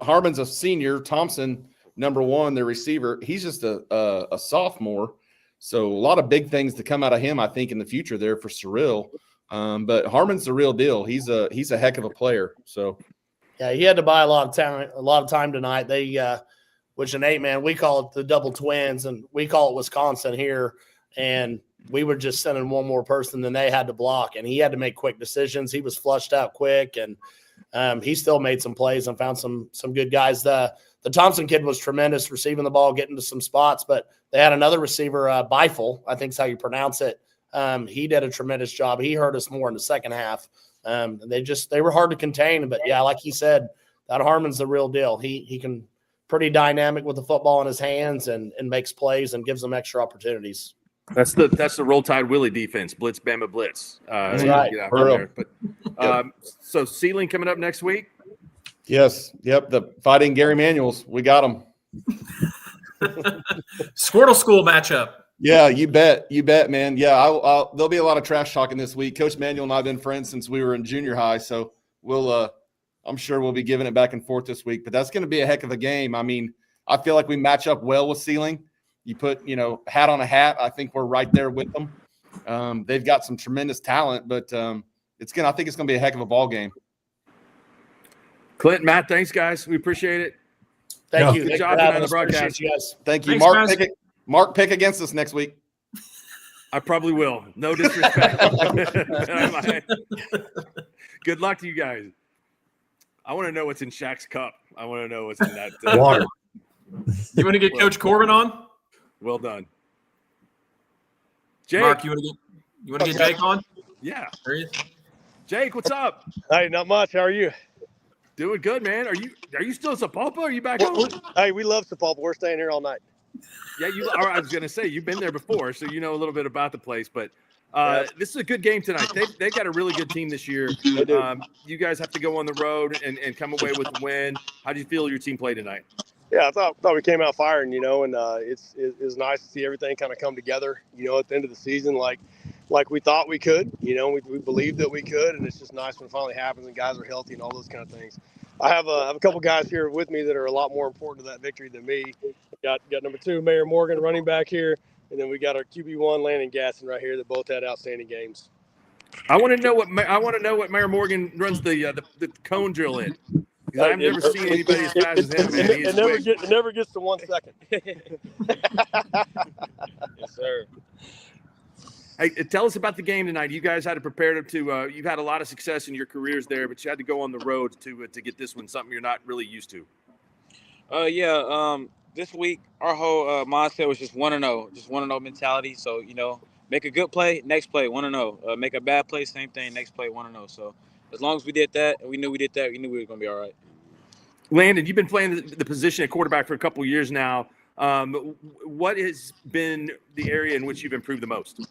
Harmon's a senior. Thompson, number one, the receiver. He's just a sophomore. So a lot of big things to come out of him, I think, in the future there for Surreal. But Harmon's the real deal. He's a heck of a player. So yeah, he had to buy a lot of time tonight. They which an 8-man, we call it the double twins, and we call it Wisconsin here. And we were just sending one more person than they had to block, and he had to make quick decisions. He was flushed out quick, and he still made some plays and found some good guys. The Thompson kid was tremendous receiving the ball, getting to some spots, but they had another receiver, Beifel, I think is how you pronounce it. He did a tremendous job. He hurt us more in the second half. They were hard to contain, but yeah, like he said, that Harmon's the real deal. He can pretty dynamic with the football in his hands and makes plays and gives them extra opportunities. That's the Roll Tide Willie defense, blitz, Bama blitz. That's right. So Sealing coming up next week. Yes. Yep. The Fighting Gary Manuals. We got them. Squirtle School matchup. Yeah, you bet, man. Yeah, there'll be a lot of trash talking this week. Coach Manuel and I have been friends since we were in junior high, so I'm sure we'll be giving it back and forth this week. But that's going to be a heck of a game. I mean, I feel like we match up well with Sealing. You put, hat on a hat. I think we're right there with them. They've got some tremendous talent, but I think it's going to be a heck of a ball game. Clint, Matt, thanks, guys. We appreciate it. Thank you. Good job on the broadcast. You guys. Thank you, Thanks, Mark. Pick against us next week. I probably will. No disrespect. Good luck to you guys. I want to know what's in Shaq's cup. I want to know what's in that water. You want to get Coach Corbin on? Well done. Jake, Mark, you want to get Jake on? Yeah. Jake, what's up? Hey, not much. How are you? Doing good, man. Are you still at Sapulpa? Or are you back home? Hey, we love Sapulpa. We're staying here all night. Yeah, I was going to say you've been there before, so you know a little bit about the place. But this is a good game tonight. They've got a really good team this year. They do. You guys have to go on the road and come away with the win. How do you feel your team played tonight? Yeah, I thought we came out firing, and it's nice to see everything kind of come together, at the end of the season, like we thought we could, we believed that we could, and it's just nice when it finally happens and guys are healthy and all those kind of things. I have a couple guys here with me that are a lot more important to that victory than me. Got number 2, Mayor Morgan, running back here, and then we got our QB1, Landon Gasson, right here, that both had outstanding games. I want to know what Mayor Morgan runs the cone drill in. Because I've never seen anybody as fast as him, man. It never gets to 1 second. Yes, sir. Hey, tell us about the game tonight. You guys had to prepare to. You've had a lot of success in your careers there, but you had to go on the road to get this one, something you're not really used to. This week our whole mindset was just 1-0, just 1-0 mentality. So make a good play, next play 1-0. Make a bad play, same thing, next play 1-0. So as long as we did that, and we knew we did that, we knew we were going to be all right. Landon, you've been playing the position at quarterback for a couple of years now. What has been the area in which you've improved the most?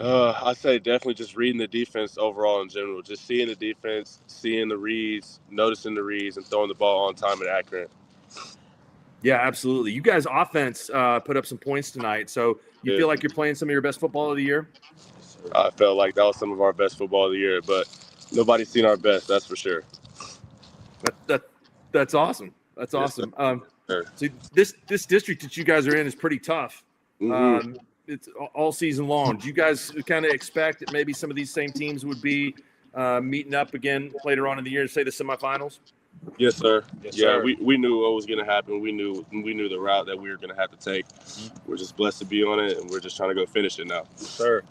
I'd say definitely just reading the defense overall in general. Just seeing the defense, seeing the reads, noticing the reads, and throwing the ball on time and accurate. Yeah, absolutely. You guys' offense put up some points tonight, so you feel like you're playing some of your best football of the year? I felt like that was some of our best football of the year, but nobody's seen our best, that's for sure. That's awesome. That's awesome. So this district that you guys are in is pretty tough. Mm-hmm. It's all season long. Do you guys kind of expect that maybe some of these same teams would be meeting up again later on in the year to say the semifinals? Yes, sir. Yes, yeah, sir. We knew what was going to happen. We knew the route that we were going to have to take. We're just blessed to be on it, and we're just trying to go finish it now. Yes, sir.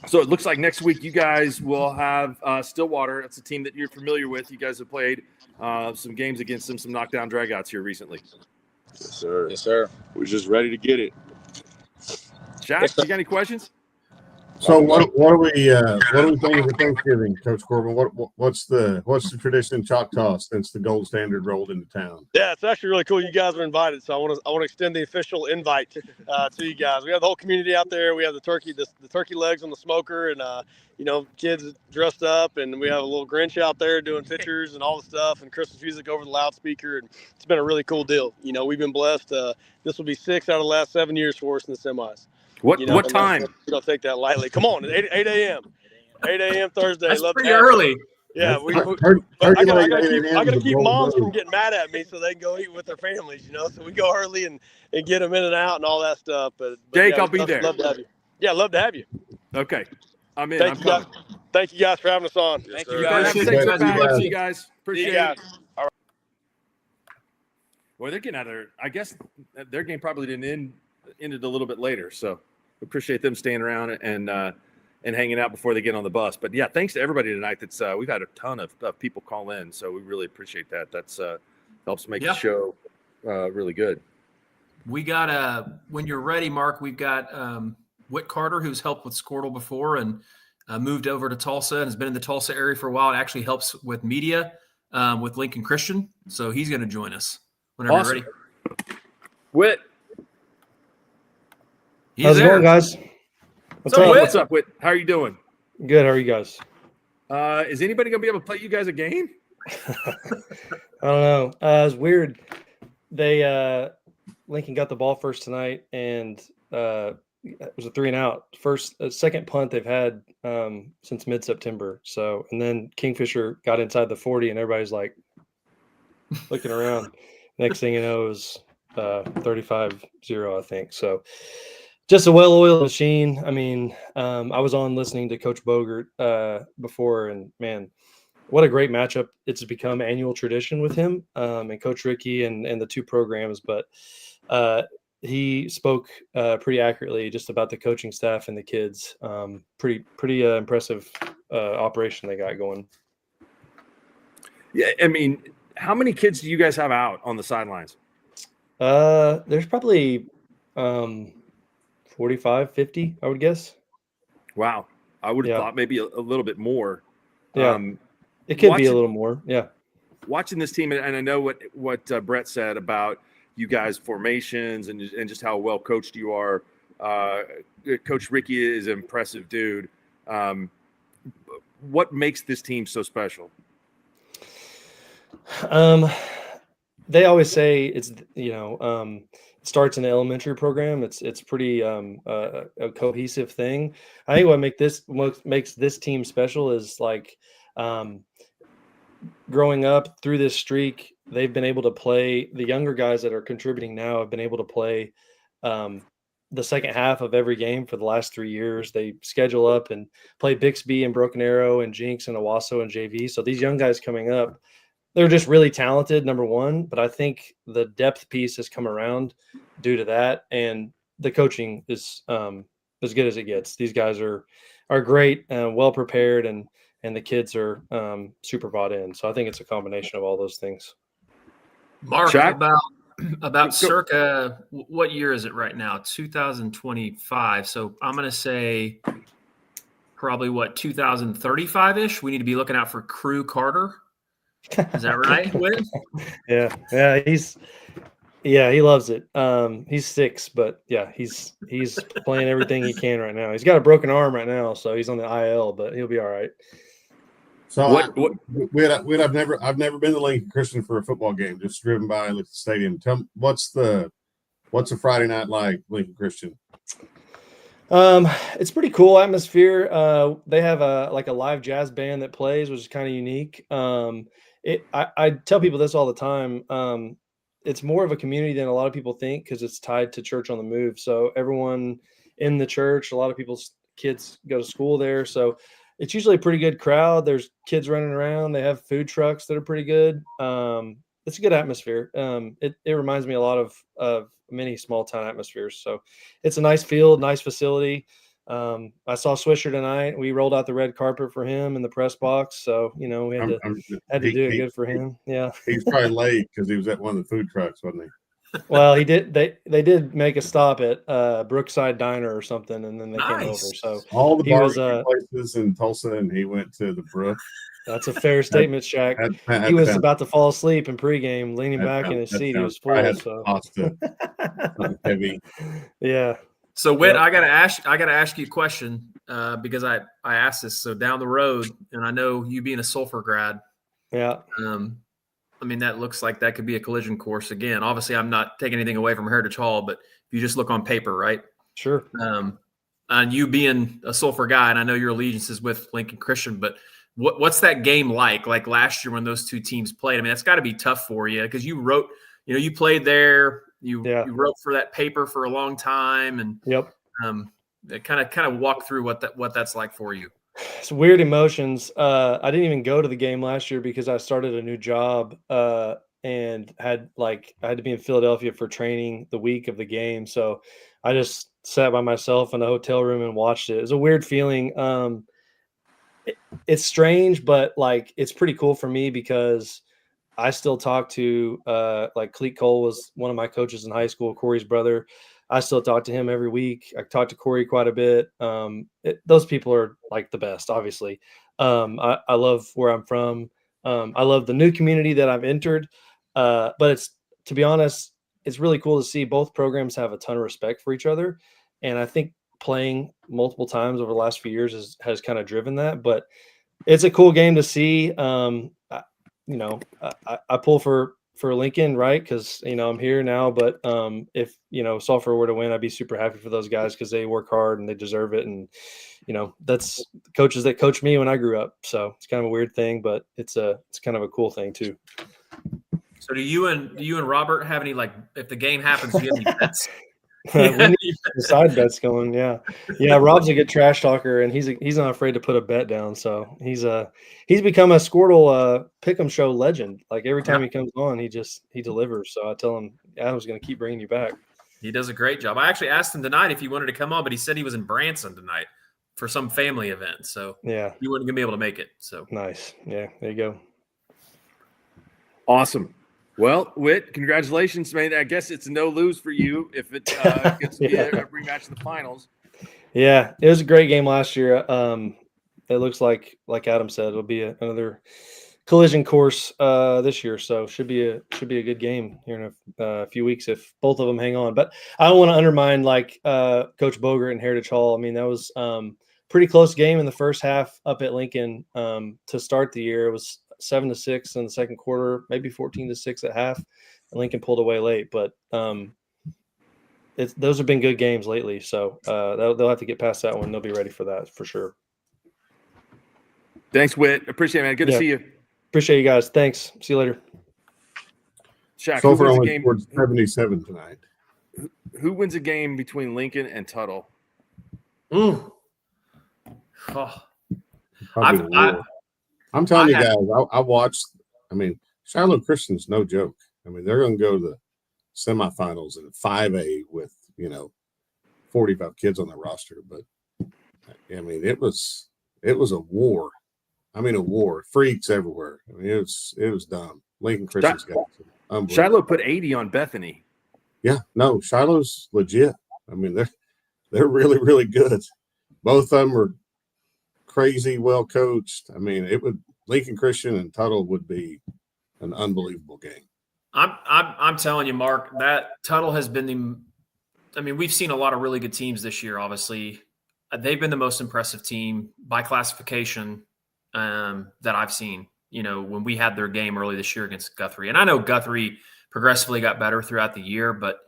So it looks like next week you guys will have Stillwater. It's a team that you're familiar with. You guys have played some games against them, some knockdown dragouts here recently. Yes, sir. Yes, sir. We're just ready to get it. Shaq, you got any questions? So what are we thinking for Thanksgiving, Coach Corbin? What's the tradition in Choctaw since the gold standard rolled into town? Yeah, it's actually really cool. You guys are invited, so I want to extend the official invite to you guys. We have the whole community out there. We have the turkey legs on the smoker, and kids dressed up, and we have a little Grinch out there doing pictures and all the stuff, and Christmas music over the loudspeaker, and it's been a really cool deal. We've been blessed. This will be 6 out of the last 7 years for us in the semis. What time? You don't take that lightly. Come on, 8 a.m. 8 a.m. Thursday. That's Love pretty early. Yeah, I gotta keep moms from getting mad at me so they can go eat with their families. So we go early and get them in and out and all that stuff. But Jake, yeah, I'll be there. Love to have you. Yeah, love to have you. Okay, I'm in. Thank you guys for having us on. Thank you guys. Have a safe trip back. See you guys. Appreciate it. All right. Well, they're getting out of there. I guess their game probably didn't ended a little bit later, so we appreciate them staying around and hanging out before they get on the bus. But yeah, thanks to everybody tonight. We've had a ton of people call in, so we really appreciate that. That's helps make the show really good. We got when you're ready, Mark. We've got Whit Carter, who's helped with SKORDLE before and moved over to Tulsa and has been in the Tulsa area for a while. It actually helps with media with Lincoln Christian, so he's going to join us whenever you're ready. Whit. How's it going, guys? What's up, Whit? What's up, Whit? How are you doing? Good. How are you guys? Is anybody going to be able to play you guys a game? I don't know. It's weird. They Lincoln got the ball first tonight, and it was a 3-and-out. Second punt they've had since mid-September. So, and then Kingfisher got inside the 40, and everybody's like looking around. Next thing you know, it was 35-0, I think. So, just a well-oiled machine. I mean, I was on listening to Coach Bogert before, and man, what a great matchup. It's become annual tradition with him and Coach Ricky and the two programs. But he spoke pretty accurately just about the coaching staff and the kids. Pretty impressive operation they got going. Yeah, I mean, how many kids do you guys have out on the sidelines? There's probably 45, 50, I would guess. Wow. I would have thought maybe a little bit more. Yeah. It could be a little more. Yeah. Watching this team, and I know what Brett said about you guys' formations and just how well coached you are. Coach Ricky is an impressive dude. What makes this team so special? They always say it's it starts in the elementary program. It's pretty a cohesive thing. I think what makes this team special is like growing up through this streak, they've been able to play. The younger guys that are contributing now have been able to play the second half of every game for the last 3 years. They schedule up and play Bixby and Broken Arrow and Jinx and Owasso and JV. So these young guys coming up, they're just really talented, number one. But I think the depth piece has come around due to that, and the coaching is as good as it gets. These guys are great and well prepared, and the kids are super bought in. So I think it's a combination of all those things. Mark, Jack? about circa, what year is it right now? 2025. So I'm going to say probably 2035-ish. We need to be looking out for Crew Carter. Is that right, Whit? Yeah, he loves it. He's 6, but yeah, he's playing everything he can right now. He's got a broken arm right now, so he's on the IL, but he'll be all right. So I've never been to Lincoln Christian for a football game. Just driven by, looked at the stadium. Tell me, what's a Friday night like, Lincoln Christian? It's pretty cool atmosphere. They have a live jazz band that plays, which is kind of unique. I tell people this all the time. It's more of a community than a lot of people think because it's tied to Church on the Move. So everyone in the church, a lot of people's kids go to school there. So it's usually a pretty good crowd. There's kids running around. They have food trucks that are pretty good. It's a good atmosphere. It reminds me a lot of many small town atmospheres. So it's a nice field, nice facility. I saw Swisher tonight. We rolled out the red carpet for him in the press box. So, we had to do it good for him. Yeah. He's probably late because he was at one of the food trucks, wasn't he? Well, he did. They did make a stop at Brookside Diner or something, and then they came over. So all the barbecue places in Tulsa, and he went to the Brook. That's a fair statement, Shaq. He was about to fall asleep in pregame, leaning back in his seat. He was full. So pasta, heavy. Yeah. So Whit, I gotta ask you a question because I asked this. So down the road, and I know you being a Sulphur grad. Yeah. I mean, that looks like that could be a collision course again. Obviously, I'm not taking anything away from Heritage Hall, but if you just look on paper, right? Sure. And you being a Sulphur guy, and I know your allegiance is with Lincoln Christian, but what's that game like? Like last year when those two teams played? I mean, that's got to be tough for you because you wrote, you played there. You wrote for that paper for a long time, and kind of walk through what that's like for you. It's weird emotions. I didn't even go to the game last year because I started a new job and I had to be in Philadelphia for training the week of the game. So I just sat by myself in a hotel room and watched it. It was a weird feeling. It's strange, but it's pretty cool for me because I still talk to Cleet Cole was one of my coaches in high school, Corey's brother. I still talk to him every week. I talk to Corey quite a bit. Those people are the best, obviously. I love where I'm from. I love the new community that I've entered. But to be honest, it's really cool to see both programs have a ton of respect for each other. And I think playing multiple times over the last few years has kind of driven that. But it's a cool game to see. I pull for Lincoln, right? Because I'm here now. But if Sulphur were to win, I'd be super happy for those guys because they work hard and they deserve it. And that's coaches that coached me when I grew up. So it's kind of a weird thing, but it's kind of a cool thing too. So do you and Robert have any if the game happens, do you have any bets? We need side bets going. Yeah. Rob's a good trash talker, and he's not afraid to put a bet down. So he's become a Squirtle pick'em show legend. Every time he comes on, he delivers. So I tell him Adam's going to keep bringing you back. He does a great job. I actually asked him tonight if he wanted to come on, but he said he was in Branson tonight for some family event. So yeah, he wasn't going to be able to make it. So nice. Yeah, there you go. Awesome. Well, Whit, congratulations, man. I guess it's a no-lose for you if it gets to be a rematch in the finals. Yeah, it was a great game last year. It looks like Adam said, it'll be another collision course this year, so should be a good game here in a few weeks if both of them hang on. But I don't want to undermine Coach Bogert and Heritage Hall. I mean, that was pretty close game in the first half up at Lincoln to start the year. It was 7-6 in the second quarter, maybe 14-6 at half, and Lincoln pulled away late. But those have been good games lately, so they'll have to get past that one. They'll be ready for that for sure. Thanks, Whit. Appreciate it, man. Good to see you. Appreciate you guys. Thanks. See you later. Shaq, So who far, wins the only game? scored 77 tonight. Who wins a game between Lincoln and Tuttle? Ooh. Probably the War. I'm telling you guys, I watched. I mean, Shiloh Christian's no joke. I mean, they're going to go to the semifinals in 5A with 45 kids on their roster. But I mean, it was a war. I mean, a war. Freaks everywhere. I mean, it was dumb. Lincoln Christian's got unbelievable. Shiloh put 80 on Bethany. Yeah, no, Shiloh's legit. I mean, they're really, really good. Both of them are crazy, well coached. I mean, Lincoln Christian and Tuttle would be an unbelievable game. I'm telling you, Mark, that Tuttle has been we've seen a lot of really good teams this year. Obviously, they've been the most impressive team by classification that I've seen. When we had their game early this year against Guthrie, and I know Guthrie progressively got better throughout the year, but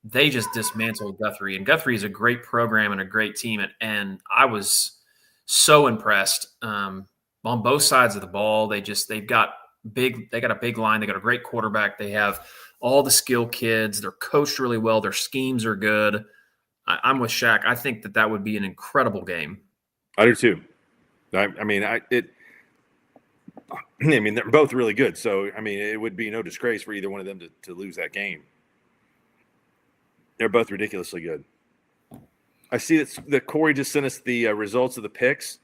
they just dismantled Guthrie. And Guthrie is a great program and a great team, and I was so impressed on both sides of the ball. They got a big line. They got a great quarterback. They have all the skill kids. They're coached really well. Their schemes are good. I'm with Shaq. I think that would be an incredible game. I do too. I mean, they're both really good. So, I mean, it would be no disgrace for either one of them to lose that game. They're both ridiculously good. I see that Corey just sent us the results of the picks.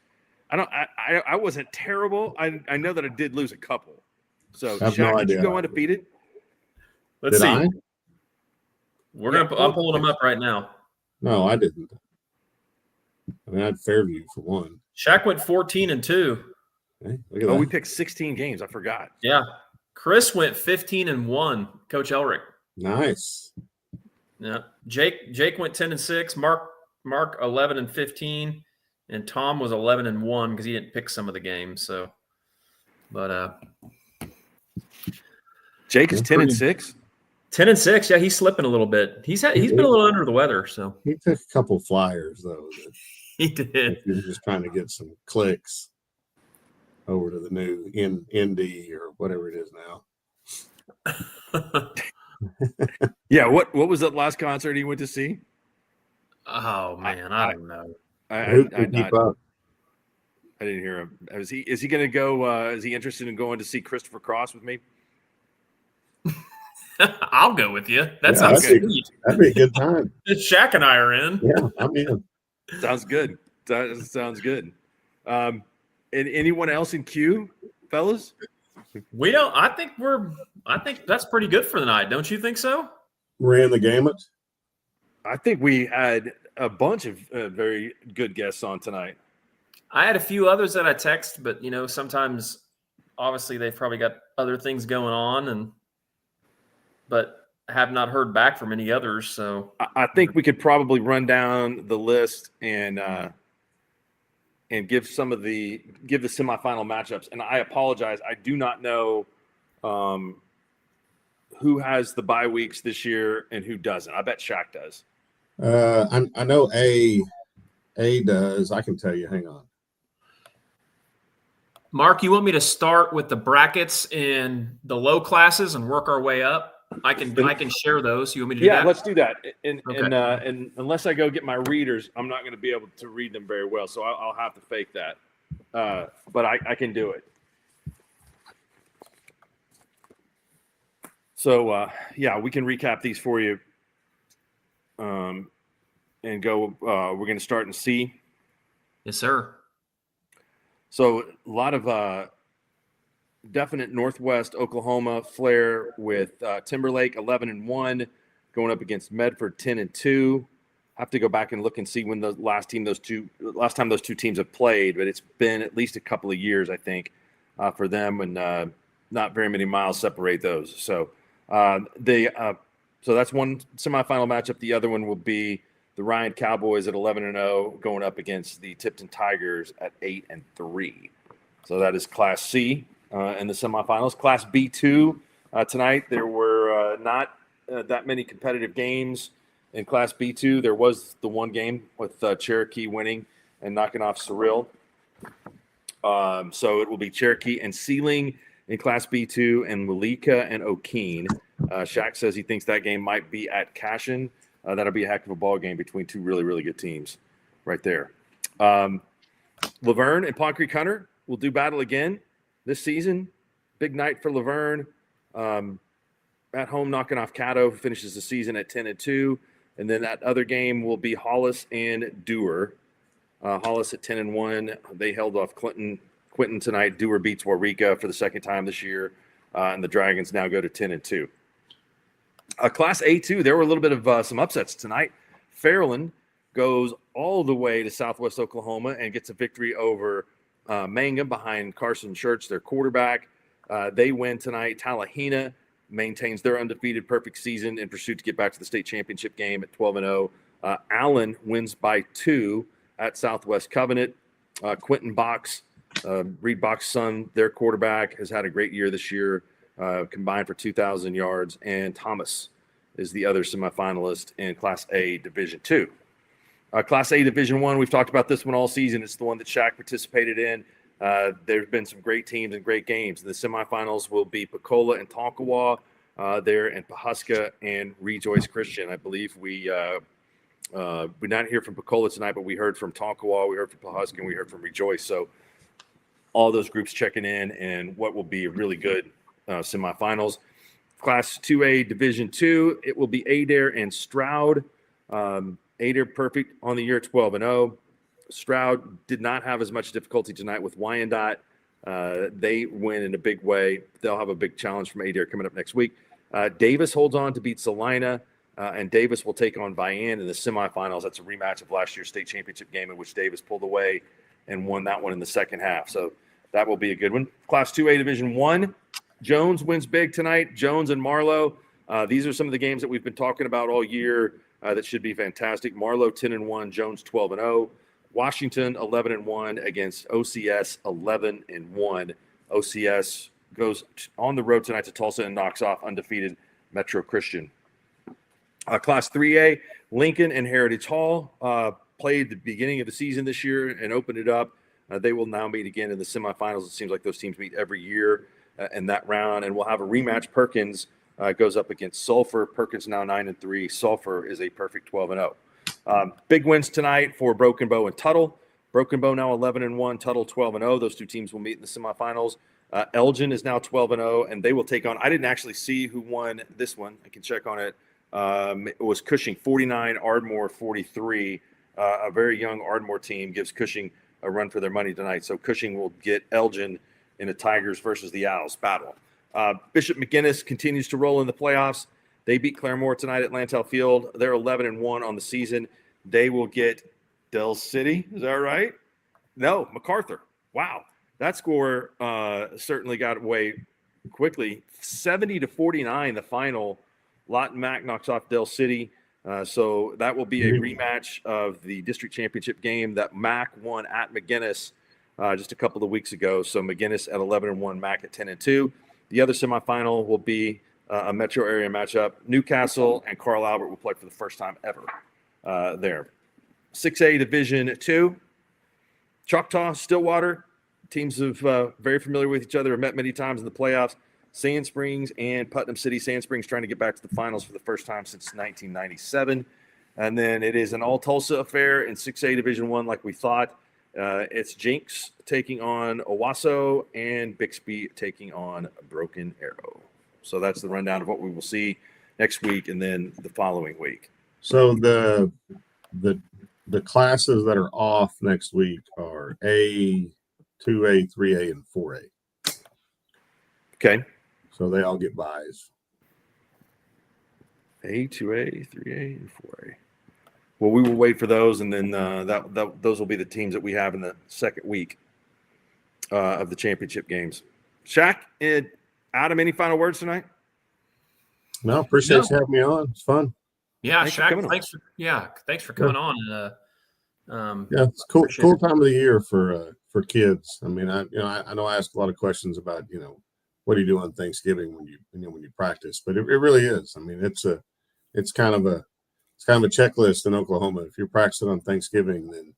I wasn't terrible. I know that I did lose a couple. So, Shaq, did you go undefeated? Let's see. I? I'm pulling them up right now. No, I didn't. I mean, I had Fairview for one. Shaq went 14-2. Okay, look at that. We picked 16 games. I forgot. Yeah. Chris went 15-1. Coach Elric. Nice. Yeah. Jake went 10-6. Mark 11-15, and Tom was 11-1 because he didn't pick some of the games. So, but Jake is 10-6. 10-6. Yeah, he's slipping a little bit. He's been a little under the weather. So he took a couple flyers though. He did. He was just trying to get some clicks over to the new ND or whatever it is now. Yeah, what was that last concert he went to see? Oh man, I don't know. I didn't hear him. Is he going to go? Is he interested in going to see Christopher Cross with me? I'll go with you. That sounds good. That'd be a good time. Shaq and I are in. Yeah, I'm in. Sounds good. Sounds good. And anyone else in queue, fellas? We don't. I think that's pretty good for the night. Don't you think so? Ran the gamut. I think we had a bunch of very good guests on tonight. I had a few others that I text, but sometimes, obviously, they've probably got other things going on, but have not heard back from any others. So I think we could probably run down the list and give the semifinal matchups. And I apologize, I do not know who has the bye weeks this year and who doesn't. I bet Shaq does. I know A does. I can tell you. Hang on. Mark, you want me to start with the brackets in the low classes and work our way up? I can share those. You want me to do that? Yeah, let's do that. And unless I go get my readers, I'm not going to be able to read them very well. So I'll have to fake that. But I can do it. So, we can recap these for you. And go, we're going to start in C. Yes, sir. So a lot of definite Northwest Oklahoma flair with Timberlake 11-1 going up against Medford 10-2. I have to go back and look and see when the last time those two teams have played, but it's been at least a couple of years, I think. for them, and not very many miles separate those. So so that's one semifinal matchup. The other one will be the Ryan Cowboys at 11-0 going up against the Tipton Tigers at 8-3. So that is Class C in the semifinals. Class B2 tonight, there were not that many competitive games in Class B2. There was the one game with Cherokee winning and knocking off Surreal. So it will be Cherokee and Sealing in Class B2 and Malika and O'Keene. Shaq says he thinks that game might be at Cashin. That'll be a heck of a ball game between two really, really good teams right there. Laverne and Pond Creek Hunter will do battle again this season. Big night for Laverne. At home, knocking off Caddo, who finishes the season at 10-2. And then that other game will be Hollis and Dewar. Hollis at 10-1. They held off Quinton tonight. Dewar beats Waurika for the second time this year. And the Dragons now go to 10-2. Class A2, there were a little bit of some upsets tonight. Fairland goes all the way to Southwest Oklahoma and gets a victory over Mangum behind Carson Church, their quarterback. They win tonight. Tallahena maintains their undefeated perfect season in pursuit to get back to the state championship game at 12-0. Allen wins by 2 at Southwest Covenant. Quentin Box, Reed Box's son, their quarterback, has had a great year this year, combined for 2,000 yards. And Thomas is the other semifinalist in Class A Division II. Class A Division I, we've talked about this one all season. It's the one that Shaq participated in. There's been some great teams and great games. The semifinals will be Pecola and Tonkawa there, and Pahuska and Rejoice Christian. I believe we not hear from Pecola tonight, but we heard from Tonkawa, we heard from Pahuska, and we heard from Rejoice. So all those groups checking in, and what will be a really good semifinals. Class 2A Division II, it will be Adair and Stroud. Adair perfect on the year, 12-0. Stroud did not have as much difficulty tonight with Wyandotte. They win in a big way. They'll have a big challenge from Adair coming up next week. Davis holds on to beat Salina, and Davis will take on Vian in the semifinals. That's a rematch of last year's state championship game in which Davis pulled away and won that one in the second half. So that will be a good one. Class 2A Division I, Jones wins big tonight. Jones and Marlowe. These are some of the games that we've been talking about all year that should be fantastic. Marlowe 10-1, Jones 12-0. Washington 11-1 against OCS 11-1. OCS goes on the road tonight to Tulsa and knocks off undefeated Metro Christian. Class 3A, Lincoln and Heritage Hall played the beginning of the season this year and opened it up. They will now meet again in the semifinals. It seems like those teams meet every year in that round, and we'll have a rematch. Perkins goes up against Sulphur. Perkins now 9-3. Sulphur is a perfect 12-0. Big wins tonight for Broken Bow and Tuttle. Broken Bow now 11-1, Tuttle 12-0. Those two teams will meet in the semifinals. Elgin is now 12-0, and they will take on. I didn't actually see who won this one. I can check on it. It was Cushing 49, Ardmore 43. A very young Ardmore team gives Cushing a run for their money tonight. So Cushing will get Elgin in a Tigers versus the Owls battle. Bishop McGinnis continues to roll in the playoffs. They beat Claremore tonight at Lantel Field. They're 11-1 on the season. They will get Del City. Is that right? No, MacArthur. Wow. That score certainly got away quickly. 70-49, the final. Lawton Mack knocks off Del City. So that will be a rematch of the district championship game that Mack won at McGinnis just a couple of weeks ago. So McGinnis at 11-1, Mack at 10-2. The other semifinal will be a metro area matchup. Newcastle and Carl Albert will play for the first time ever there. 6A Division II, Choctaw, Stillwater. Teams of very familiar with each other, have met many times in the playoffs. Sand Springs and Putnam City. Sand Springs trying to get back to the finals for the first time since 1997. And then it is an all-Tulsa affair in 6A Division I like we thought. It's Jinx taking on Owasso and Bixby taking on Broken Arrow. So that's the rundown of what we will see next week and then the following week. So the classes that are off next week are A, 2A, 3A, and 4A. Okay. So they all get buys. A, 2A, 3A, and 4A. Well, we will wait for those, and then those will be the teams that we have in the second week. of the championship games. Shaq and Adam, any final words tonight? No, appreciate you having me on. It's fun. Yeah, Thanks for Shaq, coming on. thanks for coming on. Yeah, it's cool appreciate time of the year for kids. I mean, I know I ask a lot of questions about, what do you do on Thanksgiving when you practice, but it really is. I mean, it's kind of a checklist in Oklahoma. If you're practicing on Thanksgiving, then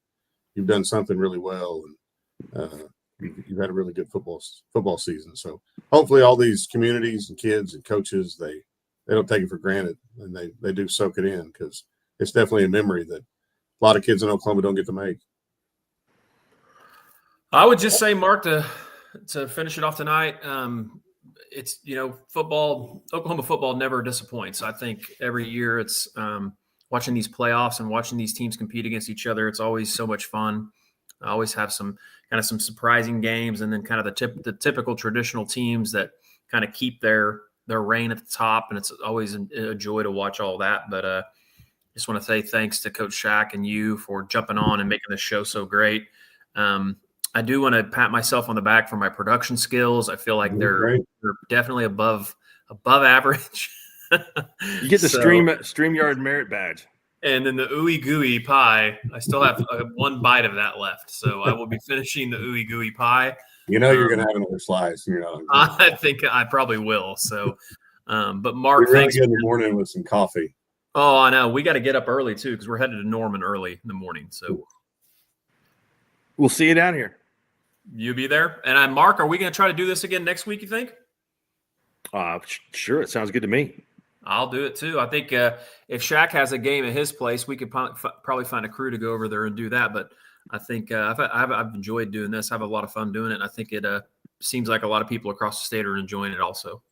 you've done something really well, and you've had a really good football season. So hopefully all these communities and kids and coaches, they don't take it for granted, and they do soak it in, because it's definitely a memory that a lot of kids in Oklahoma don't get to make. I would just say, Mark, to finish it off tonight, it's, football, Oklahoma football never disappoints. I think every year it's watching these playoffs and watching these teams compete against each other. It's always so much fun. I always have some surprising games, and then kind of the typical traditional teams that kind of keep their reign at the top. And it's always a joy to watch all that. But just want to say thanks to Coach Shaq and you for jumping on and making this show so great. I do want to pat myself on the back for my production skills. I feel like they're definitely above average. You get the StreamYard merit badge. And then the ooey gooey pie, I still have one bite of that left. So I will be finishing the ooey gooey pie. You're going to have another slice. I think I probably will. So, but Mark, really thanks. good in the morning with some coffee. Oh, I know. We got to get up early too, because we're headed to Norman early in the morning. So we'll see you down here. You be there. And Mark, are we going to try to do this again next week, you think? Sure. It sounds good to me. I'll do it too. I think if Shaq has a game at his place, we could probably find a crew to go over there and do that. But I think I've enjoyed doing this. I have a lot of fun doing it. And I think it seems like a lot of people across the state are enjoying it also.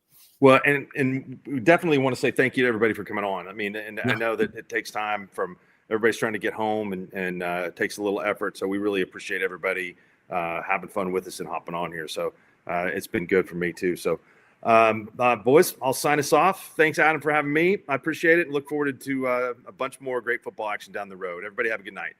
Well, and we definitely want to say thank you to everybody for coming on. I mean, and I know that it takes time from everybody's trying to get home, and it takes a little effort. So we really appreciate everybody having fun with us and hopping on here. So it's been good for me too. So boys, I'll sign us off. Thanks, Adam, for having me. I appreciate it, and look forward to a bunch more great football action down the road. Everybody have a good night.